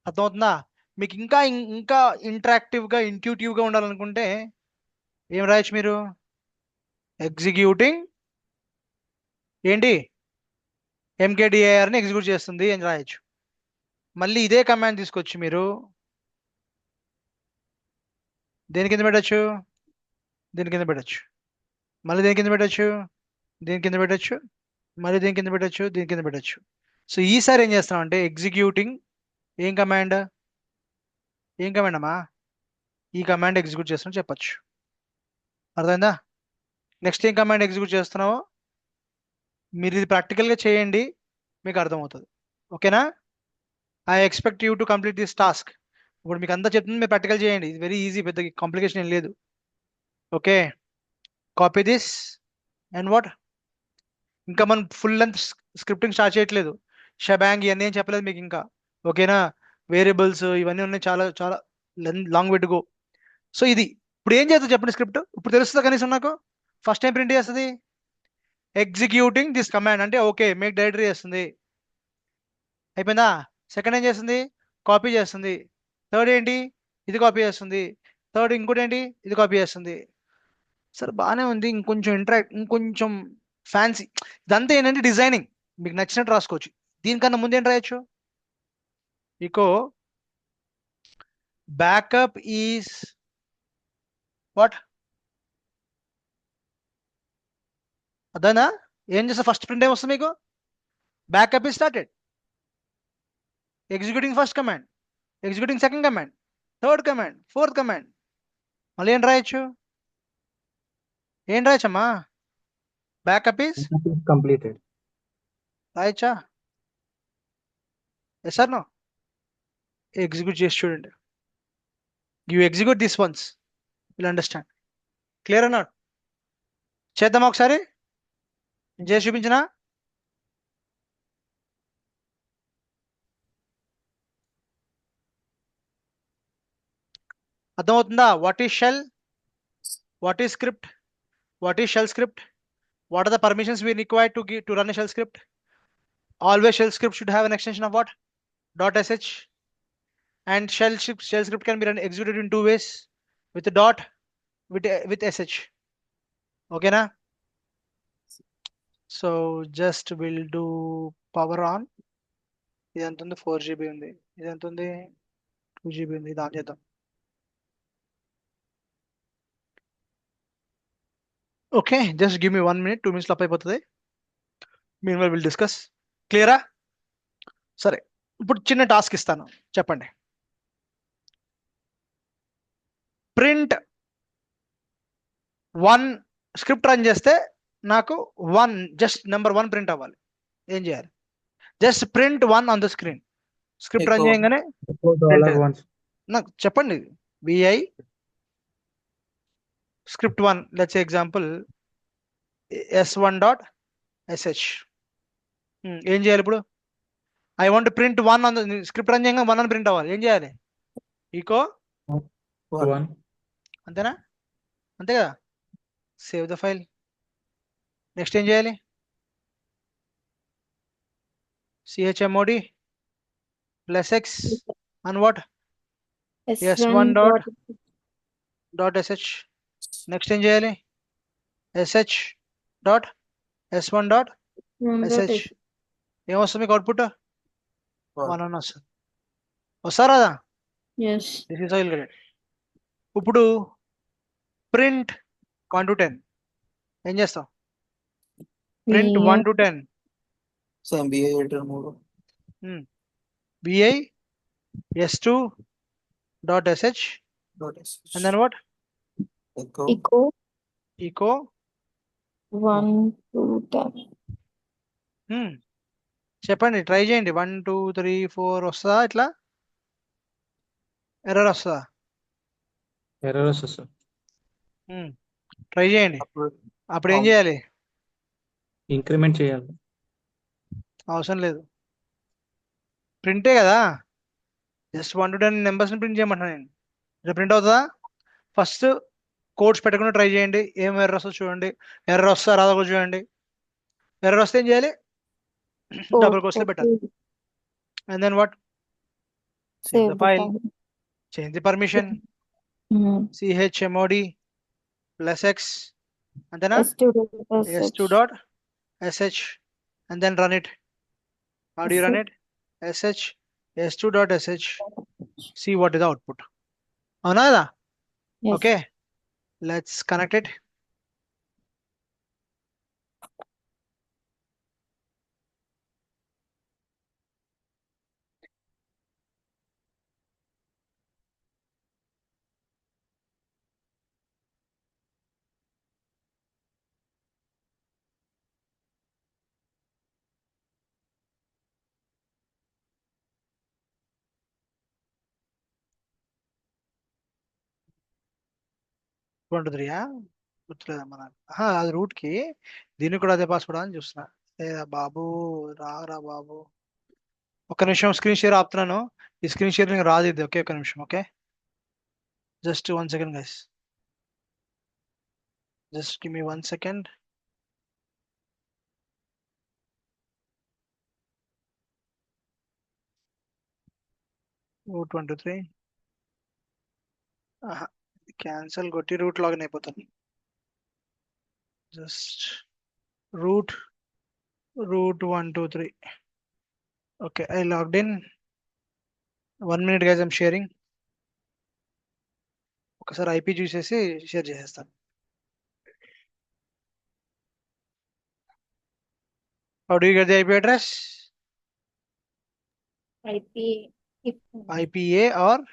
అర్థమవుతుందా? మీకు ఇంకా ఇంకా ఇంటరాక్టివ్గా ఇంట్యూటివ్గా ఉండాలనుకుంటే ఏం రాయొచ్చు మీరు? ఎగ్జిక్యూటింగ్ ఏంటి? ఎంకేడిఐఆర్ని ఎగ్జిక్యూట్ చేస్తుంది అని రాయొచ్చు. మళ్ళీ ఇదే కమాండ్ తీసుకొచ్చి మీరు దేని కింద పెట్టచ్చు? దీని కింద పెట్టచ్చు. మళ్ళీ దేని కింద పెట్టచ్చు? దీని కింద పెట్టచ్చు. మళ్ళీ దేని కింద పెట్టచ్చు? దీని కింద పెట్టచ్చు. సో ఈసారి ఏం చేస్తాం అంటే ఎగ్జిక్యూటింగ్ ఏం కమాండ్ అమ్మా? ఈ కమాండ్ ఎగ్జిక్యూట్ చేస్తున్నాం చెప్పచ్చు. అర్థమైందా? నెక్స్ట్ ఏం కమాండ్ ఎగ్జిక్యూట్ చేస్తున్నావో మీరు ఇది ప్రాక్టికల్గా చేయండి, మీకు అర్థమవుతుంది. ఓకేనా? I expect you to complete this task. ఇప్పుడు మీకు అంతా చెప్తుంది, మీరు ప్రాక్టికల్ చేయండి. ఇది వెరీ ఈజీ, పెద్ద కాంప్లికేషన్ ఏం లేదు. Okay, copy this and what. ఇంకా మనం ఫుల్ లెంత్ స్క్రిప్టింగ్ స్టార్ట్ చేయట్లేదు. షబాంగ్ ఇవన్నీ ఏం చెప్పలేదు మీకు ఇంకా. ఓకేనా? వేరియబుల్స్ ఇవన్నీ ఉన్నాయి, చాలా చాలా long way to go. So ఇది ఇప్పుడు ఏం చేస్తుంది చెప్పండి స్క్రిప్ట్. ఇప్పుడు తెలుస్తుందా కనీసం నాకు? ఫస్ట్ టైం ప్రింట్ చేస్తుంది ఎగ్జిక్యూటింగ్ దిస్ కమాండ్ అంటే ఓకే మేక్ డైరెక్టరీ చేస్తుంది. అయిపోయిందా? సెకండ్ ఏం చేస్తుంది? కాపీ చేస్తుంది. థర్డ్ ఏంటి? ఇది కాపీ చేస్తుంది. థర్డ్ ఇంకోటి ఏంటి? ఇది కాపీ చేస్తుంది. సరే బాగానే ఉంది. ఇంకొంచెం ఫ్యాన్సీ. ఇదంతా ఏంటంటే డిజైనింగ్, మీకు నచ్చినట్టు రాసుకోవచ్చు. దీనికన్నా ముందు ఏం రాయొచ్చు? Echo backup is what? అదేనా? ఏం చేస్తా? ఫస్ట్ ప్రింట్ ఏం వస్తుంది మీకు? Backup is started. Executing first command, executing second command, third command, fourth command. మళ్ళీ ఏం రాయొచ్చు? ఏం రాయొచ్చమ్మా? Backup is Completed. రాయొచ్చా? Yes or no? ఎగ్జిక్యూట్ చేసి చూడండి. You execute this once, will understand. Clear or not? చేద్దామా ఒకసారి? చేసి చూపించినా? అర్థమవుతుందా? What is shell, what is script, what is shell script, what are the permissions we require to give to run a shell script? Always shell script should have an extension of what? .sh. And shell script can be run executed in two ways, with a dot, with sh. Okay na? So just we'll do power on. ఇదంతా ఉంది 4 GB ఉంది, ఇదంతా ఉంది 2 GB ఉంది. ఇది on చేద్దాం. Okay, just give me 1 minute, 2 minutes లో అయిపోతుంది. Meanwhile will discuss. క్లియరా? సరే, ఇప్పుడు చిన్న టాస్క్ ఇస్తాను, చెప్పండి. ప్రింట్ 1 స్క్రిప్ట్ రన్ చేస్తే నాకు 1 జస్ట్ నెంబర్ 1 ప్రింట్ అవ్వాలి. ఏం చేయాలి? Just print 1 on the screen. Script run చేయగానే $1. నాకు చెప్పండి. VI script 1, let's example s1.sh. ఏం చేయాలి ఇప్పుడు? I want print 1 on the script run చేయగా 1 అని ప్రింట్ అవ్వాలి. ఏం చేయాలి? ఈకో 1. అంతేనా? అంతే కదా? Save the file. నెక్స్ట్ ఏం చేయాలి? chmod +x and what? s1.sh. Next ఏం చేయాలి? sh.s1.sh. ఏమొస్తుంది మీకు అవుట్పుట్? 1 అని వస్తుంది. వస్తారా? Yes. This is all great. ఇప్పుడు ప్రింట్ 1 to 10 ఏం చేస్తాం? Print 1 to 10. Same BI editor mode. bi s2.sh and then what? Echo. echo 1 to 10. చెప్పండి, ట్రై చేయండి. 1 2 3 4 వస్తుందా? ఇట్లా ఎర్రర్ వస్తుందా? Error వస్తుంది సార్. ట్రై చేయండి. అప్పుడు ఏం చేయాలి? ఇంక్రిమెంట్ చేయాలి. అవసరం లేదు, ప్రింటే కదా, జస్ట్ 1 to 10 నెంబర్స్ని ప్రింట్ చేయమంటాను నేను. ఇలా ప్రింట్ అవుతుందా? ఫస్ట్ కోడ్స్ పెట్టకుండా ట్రై చేయండి, ఏం ఎర్రర్ వస్తుందో చూడండి. ఎర్రర్ వస్తా రాదా కూడా చూడండి. ఎర్రర్ వస్తే ఏం చేయాలి? డబుల్ కోట్స్లో పెట్టాలి. Okay. And then what? Save Save the the file, file. change the permission, chmod plus x, అంతేనా? s2 S2 dot sh, and then run it. How do you run it? sh s2 dot sh, see what is the output. అవునా కదా? Yes. Okay, let's connect it. గుర్తులేదా గుర్తులేదమ్మా నాకు. అది route కి, దీనికి కూడా అదే పాస్వర్డ్ అని చూస్తున్నా. లేదా బాబు, రారా బాబు. ఒక్క నిమిషం స్క్రీన్ షేర్ ఆపుతున్నాను. ఈ స్క్రీన్ షేరింగ్ రాదు ఇది. ఒకే ఒక్క నిమిషం. Okay, just 1 second guys, just give me 1 second. root 1 2 3 cancel కొట్టి రూట్ లాగిన్ అయిపోతాను. Just root 1 2 3. Okay, I logged in. 1 minute guys, I'm sharing. ఒకసారి ఐపీ చూసేసి షేర్ చేసేస్తాను. How do you get the IP address? IP. IPA or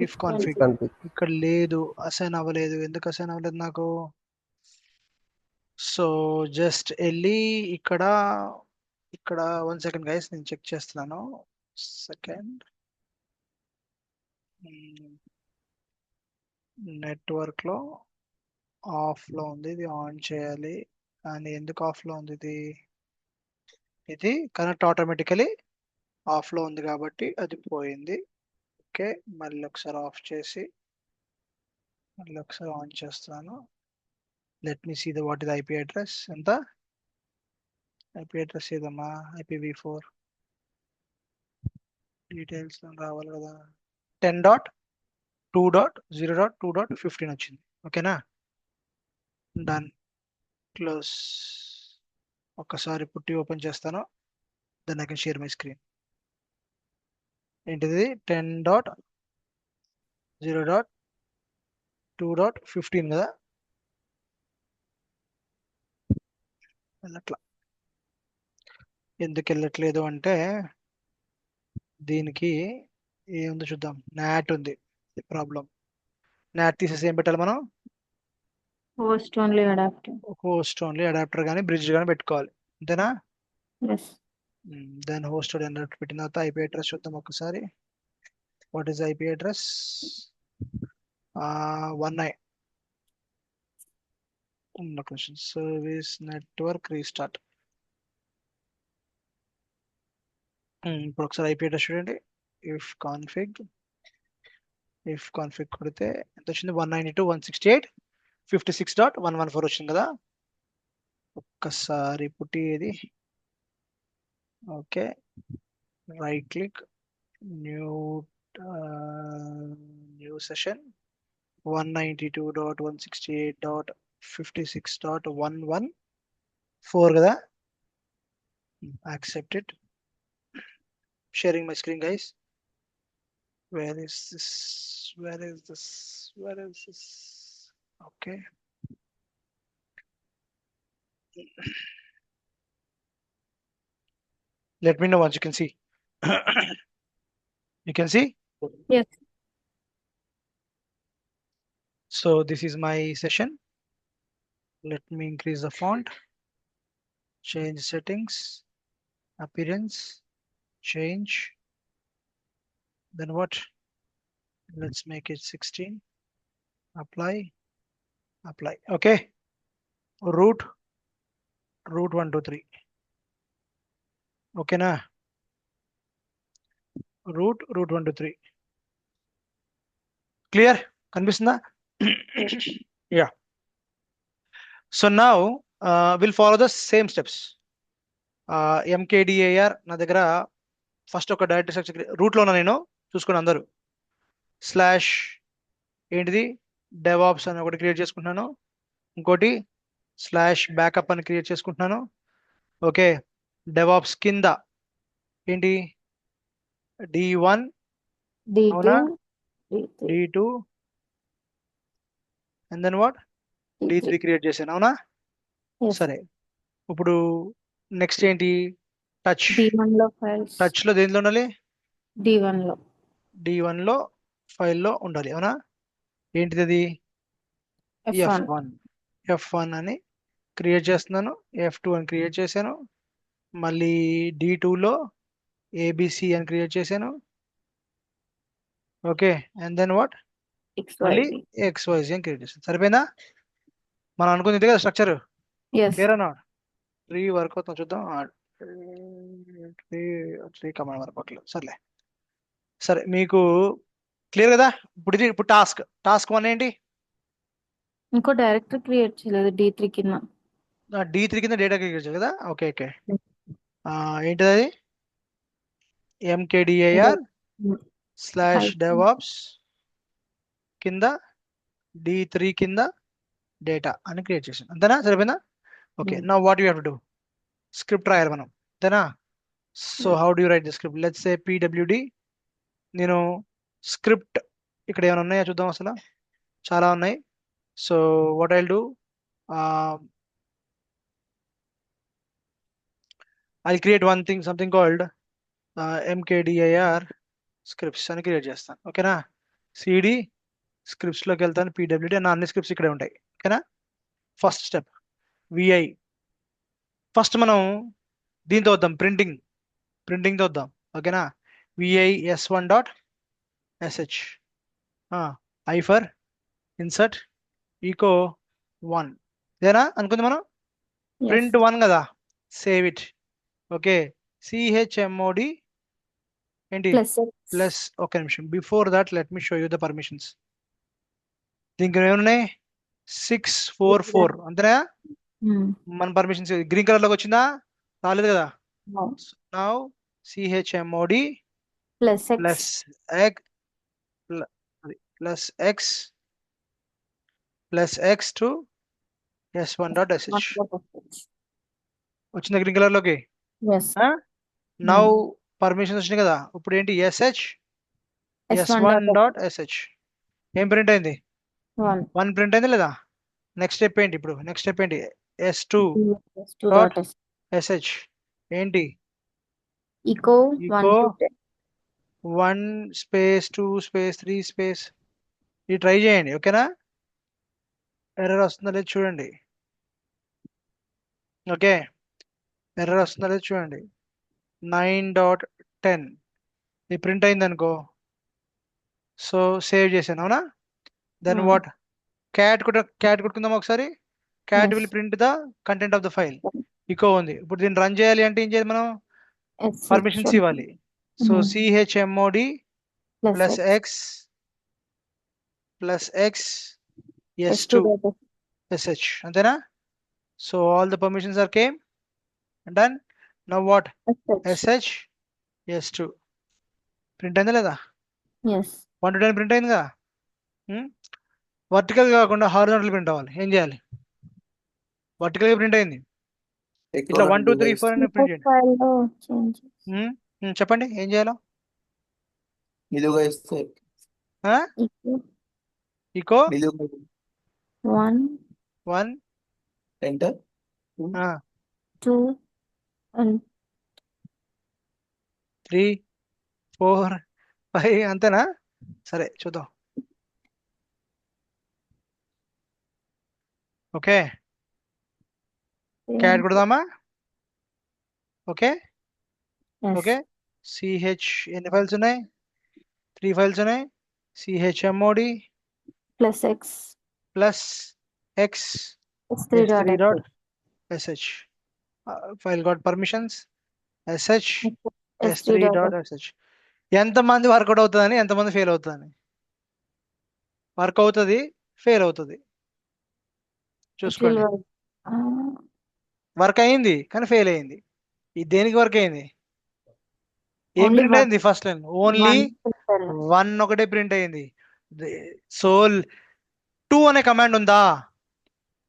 if config. config. ఇక్కడ లేదు, assign అవ్వలేదు. ఎందుకు assign అవ్వలేదు నాకు? సో జస్ట్ వెళ్ళి ఇక్కడ 1 second గైస్, నేను చెక్ చేస్తున్నాను. సెకండ్, నెట్వర్క్ లో ఆఫ్ లో ఉంది, ఇది ఆన్ చేయాలి. కానీ ఎందుకు ఆఫ్ లో ఉంది? ఇది కనెక్ట్ ఆటోమేటికలీ ఆఫ్ లో ఉంది కాబట్టి అది పోయింది. ఓకే, మళ్ళీ ఒకసారి ఆఫ్ చేసి మళ్ళీ ఒకసారి ఆన్ చేస్తాను. Let me see the what is IP address. ఎంత ఐపీ అడ్రస్ ఏదమ్మా? IPv4 డీటెయిల్స్ రావాలి కదా. 10.2.0.2.15 వచ్చింది. ఓకేనా, డన్, క్లోజ్. ఒక్కసారి పుట్టి ఓపెన్ చేస్తాను, then I can share my screen. ఏంటిది? 10.0.2.15 కదా. వెళ్ళట్లా. ఎందుకు వెళ్ళట్లేదు అంటే దీనికి ఏముందో చూద్దాం. నాట్ ఉంది ప్రాబ్లం. నాట్ తీసేసి ఏం పెట్టాలి మనం? Host only adapter. Host only adapter కానీ బ్రిడ్జ్ కానీ పెట్టుకోవాలి, అంతేనా? Yes. దెన్ హోస్ట్ అడాప్టర్ పెట్టిన తర్వాత ఐపీ అడ్రస్ చూద్దాం ఒకసారి. What is IP address? 19 service network restart. ఇప్పుడు ఒకసారి ఐపీ అడ్రస్ చూడండి. ఇఫ్ కాన్ఫిగ్ కొడితే ఎంత వచ్చింది? 192.168.56.114 వచ్చింది కదా. ఒక్కసారి పుట్టి ఏది? Okay, right click, new session, 192.168.56.114 కదా. Accept it. sharing my screen guys. Where is this? Okay, let me know once you can see. You can see? Yes. So this is my session. Let me increase the font, change settings, appearance, change, then what? Let's make it 16. Apply. Okay, root root 1 2 3. ఓకేనా? రూట్ 1 2 3. Clear? కనిపిస్తుందా? Yeah. So now will follow the same steps. MKDAR నా దగ్గర first ఒక directory structure రూట్లో ఉన్నా నేను, చూసుకోండి అందరూ. స్లాష్ ఏంటిది DevOps అని ఒకటి క్రియేట్ చేసుకుంటున్నాను, ఇంకోటి స్లాష్ బ్యాకప్ అని క్రియేట్ చేసుకుంటున్నాను. ఓకే, DevOps కింద ఏంటి D1, D2, అవునా? D3, D2 and then what D3 create చేశాను, అవునా? Yes. సరే, ఇప్పుడు నెక్స్ట్ ఏంటి టచ్. D1 లో ఫైల్స్, టచ్ లో దేంట్లో ఉండాలి? D1 లో, D1 లో ఫైల్లో ఉండాలి, అవునా? ఏంటిది అది? F1, F1 అని క్రియేట్ చేస్తున్నాను, F2 అని క్రియేట్ చేశాను, మళ్ళీ D2 లో ABC అని క్రియేట్ చేశాను. ఓకే, అండ్ దెన్ వాట్ మళ్ళీ XYZ. XYZ అని క్రియేట్ చేశాను. సరిపోయిందా? మనం అనుకుంది ఇదే కదా స్ట్రక్చర్. Yes. క్లియర్ అన్నా? 3 వర్క్ అవుతుంది చూద్దాం. 3 కమాండ్ వర్క్ అవుతుంది. సర్లే, సరే మీకు క్లియర్ కదా? ఇప్పుడు టాస్క్ 1 ఏంటి? ఇంకో డైరెక్టరీ క్రియేట్ చేయలేదు D3 కింద. D3 కింద డేటా క్రియేట్ చేయాలి కదా? Okay okay. ఏంటిది అది? MKDAR స్లాష్ DevOps కింద D3 కింద డేటా అని క్రియేట్ చేసాను, అంతేనా? సరిపోయిందా? ఓకే, నా what you have to do, script రాయాలి మనం, అంతేనా? So how do you right the script? Let's say PWD. నేను స్క్రిప్ట్ ఇక్కడ ఏమైనా ఉన్నాయా చూద్దాం, అసలు చాలా ఉన్నాయి. So what I'll do, I'll create one thing, something called MKDIR scripts అని క్రియేట్ చేస్తాను. ఓకేనా? CD scripts లోకి వెళ్తాను, PWD నా అన్ని స్క్రిప్ట్స్ ఇక్కడే ఉంటాయి. ఓకేనా? First step VI. ఫస్ట్ మనం దీంతో వద్దాం, ప్రింటింగ్తో వద్దాం. ఓకేనా? VI S1.sh. I for insert echo 1. ఇదేనా అనుకుంది మనం? Yes. ప్రింట్ 1 కదా, సేవ్ ఇట్. ఓకే, CHMOD ఏంటి ప్లస్, ఒక నిమిషం, before that let me show you the permissions. దీనికి ఏమున్నాయి? 644 అంతేనా? మన పర్మిషన్స్ గ్రీన్ కలర్ లోకి వచ్చిందా? రాలేదు కదా. Now CHMOD plus x to S1.sh వచ్చిందా గ్రీన్ కలర్ లోకి? నౌ పర్మిషన్స్ వచ్చినాయి కదా. ఇప్పుడు ఏంటి? S1.sh ఏం ప్రింట్ అయింది? 1 ప్రింట్ అయింది లేదా? నెక్స్ట్ స్టెప్ ఏంటి? ఇప్పుడు నెక్స్ట్ స్టెప్ ఏంటి? S2.sh ఏంటి? echo 1 space 2 space 3 space. ఇది ట్రై చేయండి, ఓకేనా? ఎర్రర్ వస్తుందా లేదు చూడండి. ఓకే, ఎర్రర్ వస్తుందా లేదు చూడండి. 9.10 ఇది ప్రింట్ అయింది అనుకో. సో సేవ్ చేశాను, అవునా? దెన్ వాట్, క్యాట్ కొట్టుకుందాం ఒకసారి. Cat will print the content of the file. Echo ఉంది. ఇప్పుడు దీన్ని రన్ చేయాలి అంటే ఏం చేయాలి మనం? పర్మిషన్స్ ఇవ్వాలి. So CHMOD plus x S2.sh అంతేనా? So all the permissions are came done. Now what SH S2 print అయిందా లేదా? 1 to 10 ప్రింట్ అయింది కదా. వర్టికల్ కాకుండా హారిజాంటల్ ప్రింట్ అవ్వాలి. ఏం చేయాలి? వర్టికల్ గా ప్రింట్ అయింది, ఇట్లా 1 2 3 4 అని ప్రింట్ చేయండి. చెప్పండి ఏం చేయాలో. నిలువుగా ఇస్తే ఈకో 1 ఎంటర్ 2 and 3 4 5 అంతేనా? సరే చూద్దాం. ఓకే, క్యాట్ కొడదామా? ఓకే ఓకే, CH ఎన్ని ఫైల్స్ ఉన్నాయి? 3 ఫైల్స్ ఉన్నాయి. CHMOD plus plus x S3.sh file got permissions sh S3 s3 dot dot sh. ఎంతమంది వర్కౌట్ అవుతుందని, ఎంతమంది ఫెయిల్ అవుతుందని. వర్క్ అవుతుంది, ఫెయిల్ అవుతుంది, it will చూసుకోండి. work. వర్క్ అయింది కానీ ఫెయిల్ అయింది. ఇది దేనికి వర్క్ అయింది? ఏం Only ప్రింట్ one. అయింది first line? Only One cell. 1 ఒకటే ప్రింట్ అయింది. సో 2 అనే కమాండ్ ఉందా?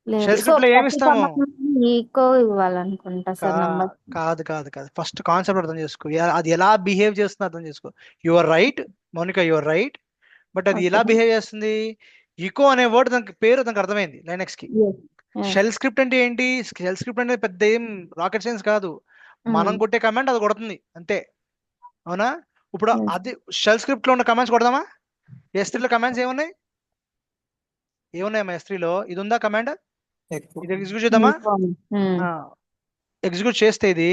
లేదు. షెల్ సో స్క్రిప్ట్ లో ఏమి ప్రతి ఇస్తాము? కమాండ్ ఈకో ఇవ్వాలనుకుంటా సార్ నంబర్. కాదు. ఫస్ట్ కాన్సెప్ట్ అర్థం చేసుకో. అది ఎలా బిహేవ్ చేస్తుందో అర్థం చేసుకో. You are right Mounika, you are right. But అది ఎలా బిహేవ్ చేస్తుంది? ఈకో అనే వర్డ్ దానికి పేరు, దానికి అర్థమైంది లైనెక్స్ కి. షెల్ స్క్రిప్ట్ అంటే ఏంటి? షెల్ స్క్రిప్ట్ అనేది పెద్ద ఏం రాకెట్ సైన్స్ కాదు. మనం కొట్టే కమాండ్ అది కొడుతుంది అంతే, అవునా? ఇప్పుడు Yes. అది షెల్ స్క్రిప్ట్ లో ఉన్న కమాండ్స్ కొడదామా? S3 లో కమాండ్స్ ఏమున్నాయి? ఏమున్నాయమ్మా S3 లో? ఇది ఉందా కమాండ్? ఎక్కువ ఇది ఎగ్జిక్యూట్ చేద్దామా? Hmm. ఎగ్జిక్యూట్ చేస్తే ఇది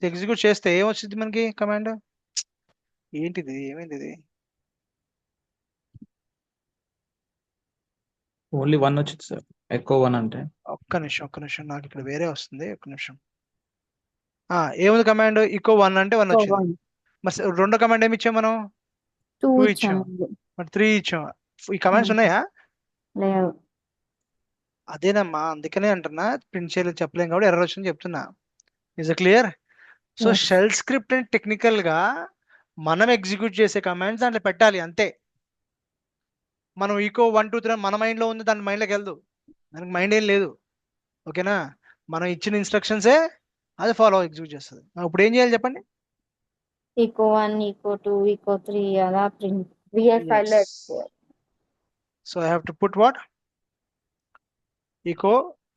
ఎగ్జిక్యూట్ చేస్తే ఏమొచ్చింది మనకి కమాండ్? ఏంటిది? ఏమైంది ఇది? ఓన్లీ 1 వచ్చింది సార్, ఎక్కువ 1 అంటే. ఒక్క నిమిషం, నాకు ఇక్కడ వేరే వస్తుంది. ఒక్క నిమిషం. ఏముంది కమాండ్? ఈకో 1 అంటే 1 వచ్చింది. 1, మరి రెండో కమాండ్ ఏమి ఇచ్చాం మనం? 2 2 ఇచ్చాము. ఇచ్చాం. మరి 3 ఇచ్చాం. ఈ కమాండ్స్ ఉన్నాయా? లేవు. అదేనమ్మా, అందుకనే అంటున్నా ప్రింట్ చేయలేదు చెప్పలేం కాబట్టి ఎర్రర్ వచ్చింది చెప్తున్నా. Is clear? So Yes. Shell script అని టెక్నికల్ గా మనం ఎగ్జిక్యూట్ చేసే కమాండ్స్ దాంట్లో పెట్టాలి అంతే. మనం ఈకో 1 2 3 మన మైండ్ లో ఉంది, దాని మైండ్ లోకి వెళ్దు. దానికి మైండ్ ఏం లేదు, ఓకేనా? మనం ఇచ్చిన ఇన్స్ట్రక్షన్సే అది ఫాలో ఎగ్జిక్యూట్ చేస్తుంది. ఇప్పుడు ఏం చేయాలి చెప్పండి? ఈకో 1, ఈకో 2, ఈకో 3 అలా ప్రింట్ VI ఫైల్ లో so I have to put what? Echo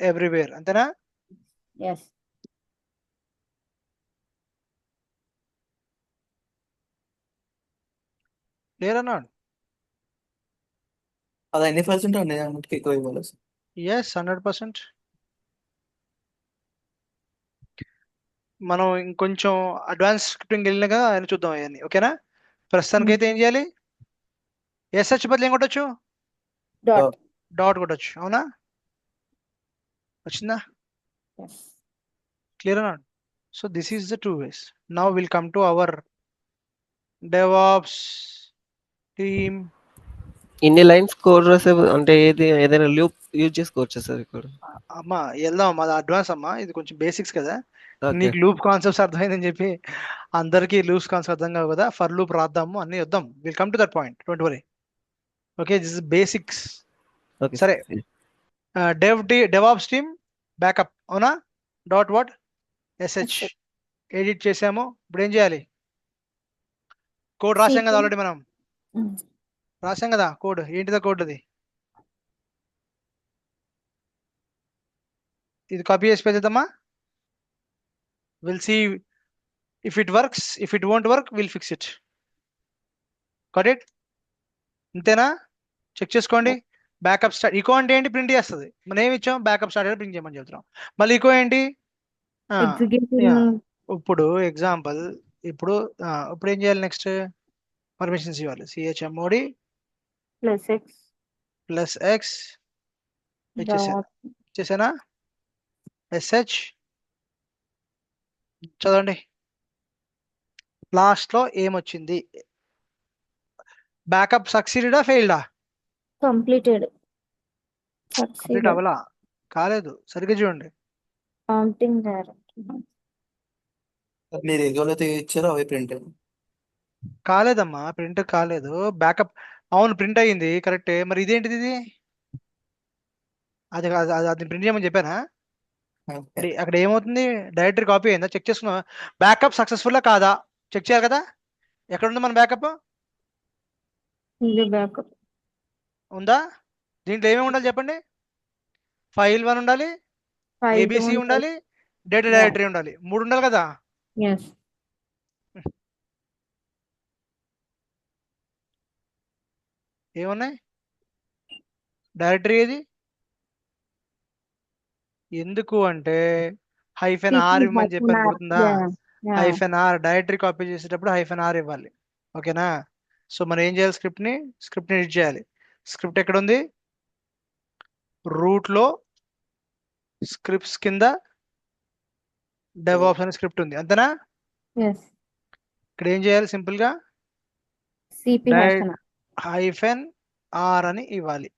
everywhere, అంతేనా? yes. క్లియర్ అన్నాడు. అది ఎన్ని ఫైల్స్ ఉంటే అన్ని అన్నిటికీ ఎక్కువ ఇవ్వాలి సార్. ఎస్ 100%. మనం ఇంకొంచెం అడ్వాన్స్ స్క్రిప్టింగ్ వెళ్ళినాక ఆయన చూద్దాం అవన్నీ, ఓకేనా? ప్రస్తుతానికైతే ఏం చేయాలి? SH బదులు ఏం కొట్టచ్చు? Dot. డాట్ కొట్టచ్చు, అవునా? వచ్చిందా? Yes. క్లియర్ అన్నాడు. So this is the 2 ways. Now will come to our DevOps team. ఇన్ని లైన్స్ కోడ్ రాసే అంటే ఏదైనా లూప్ యూజ్ చేసుకోవచ్చా సార్ ఇక్కడ? అమ్మా వెళ్దాం, అది అడ్వాన్స్ అమ్మా, ఇది కొంచెం బేసిక్స్ కదా. ఓకే నీకు లూప్ కాన్సెప్ట్స్ అర్థమైందని చెప్పి అందరికీ లూప్స్ కాన్సెప్ట్ అర్థం కావు కదా. ఫర్ లూప్ రాద్దాము, అన్ని వద్దాం. Will come to that point, don't worry. Okay, this is basics. Okay సరే, DevOps టీమ్ బ్యాకప్, అవునా? Dot what? SH ఎడిట్ చేసాము. ఇప్పుడు ఏం చేయాలి? కోడ్ రాసాం కదా ఆల్రెడీ, మనం రాసాం కదా కోడ్. ఏంటిదా కోడ్? అది ఇది కాపీ చేసి పెద్దమ్మా. Will see if it works, if it won't work will fix it. Got it? అంతేనా? చెక్ చేసుకోండి. Backup start. ఈకో అంటే ఏంటి? ప్రింట్ చేస్తుంది. మనం ఏమి ఇచ్చాం? బ్యాకప్ స్టార్ట్ ప్రింట్ చేయమని చెప్తున్నాం. మళ్ళీ ఈకో ఏంటి? ఇప్పుడు ఎగ్జాంపుల్, ఇప్పుడు ఏం చేయాలి? నెక్స్ట్ పర్మిషన్స్ ఇవ్వాలి. chmod +x ఇచ్చేసానా? sh చదవండి. లాస్ట్ లో ఏమొచ్చింది? బ్యాకప్ సక్సీడెడా ఫెయిల్డా? కంప్లీటెడ్. కంప్లీట్ అవ్వలా, కాలేదు. సరిగ్గా చూడండి. కౌంటింగ్ డైరెక్ట్ మీరు ఏదైతే ఇచ్చారో అవే ప్రింట్ కాలేదమ్మా, ప్రింట్ కాలేదు. బ్యాకప్ అవును ప్రింట్ అయ్యింది కరెక్టే. మరి ఇదేంటిది? ఇది అది అది ప్రింట్ చేయమని చెప్పానా? అక్కడ ఏమవుతుంది? డైరెక్టరీ కాపీ అయిందా? చెక్ చేసుకున్నా. బ్యాకప్ సక్సెస్ఫుల్ కాదా చెక్ చేయాలి కదా. ఎక్కడ ఉంది మన బ్యాకప్? ఇది బ్యాకప్ ఉందా? దీంట్లో ఏమేమి ఉండాలి చెప్పండి? ఫైల్ 1 ఉండాలి, ABC ఉండాలి, డేటా డైరెక్టరీ ఉండాలి. 3 ఉండాలి కదా. yes. ఏమున్నాయి? డైరెక్టరీ ఏది? ఎందుకు అంటే -r ఇవ్వమని చెప్పని గుర్తుందా? -r డైరెక్టరీ కాపీ చేసేటప్పుడు -r ఇవ్వాలి, ఓకేనా? సో మనం ఏం చేయాలి? స్క్రిప్ట్ ని ఎడిట్ చేయాలి. స్క్రిప్ట్ ఎక్కడ ఉంది? రూట్ లో స్క్రిప్ట్స్ కింద డెవాప్స్ అనే స్క్రిప్ట్ ఉంది అంతేనా? ఎస్. ఇక్కడ ఏం చేయాలి సింపుల్ గా సిపి హైఫెన్ ఆర్ అని ఇవ్వాలి.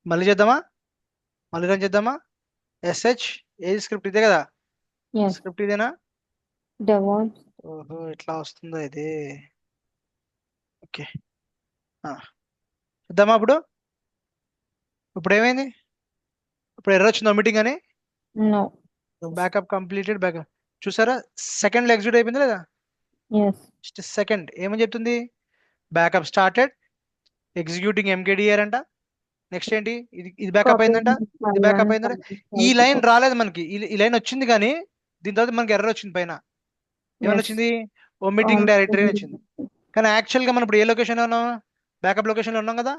మళ్ళీ చేద్దామా? మళ్ళీ రన్ చేద్దామా? ఎస్హెచ్ ఏది స్క్రిప్ట్ ఇదే కదా? ఎస్. స్క్రిప్ట్ ఇదేనా? డెవాప్స్. ఓహో ఇట్లా వస్తుందా ఇది? ఓకే చూద్దామా ఇప్పుడు. ఇప్పుడు ఏమైంది? ఇప్పుడు ఎర్రర్ వచ్చింది మీటింగ్ అని. నో. బ్యాకప్ కంప్లీటెడ్ బ్యాకప్ చూసారా? సెకండ్ ఎగ్జిక్యూట్ అయిపోయింది లేదా? ఎస్. సెకండ్ ఏమని చెప్తుంది? బ్యాకప్ స్టార్టెడ్ ఎగ్జిక్యూటింగ్ ఎంకేడిఆర్ అంట. నెక్స్ట్ ఏంటి? ఇది బ్యాకప్ అయిందంట, ఇది బ్యాకప్ అయిందంట. ఈ లైన్ రాలేదు మనకి, ఈ లైన్ వచ్చింది కానీ దీని తర్వాత మనకి ఎర్రర్ వచ్చింది పైన. ఏమని వచ్చింది? ఓమిటింగ్ డైరెక్టరీ అని వచ్చింది. కానీ యాక్చువల్గా మనం ఇప్పుడు ఏ లొకేషన్లో ఉన్నాం? బ్యాకప్ లొకేషన్లో ఉన్నాం కదా.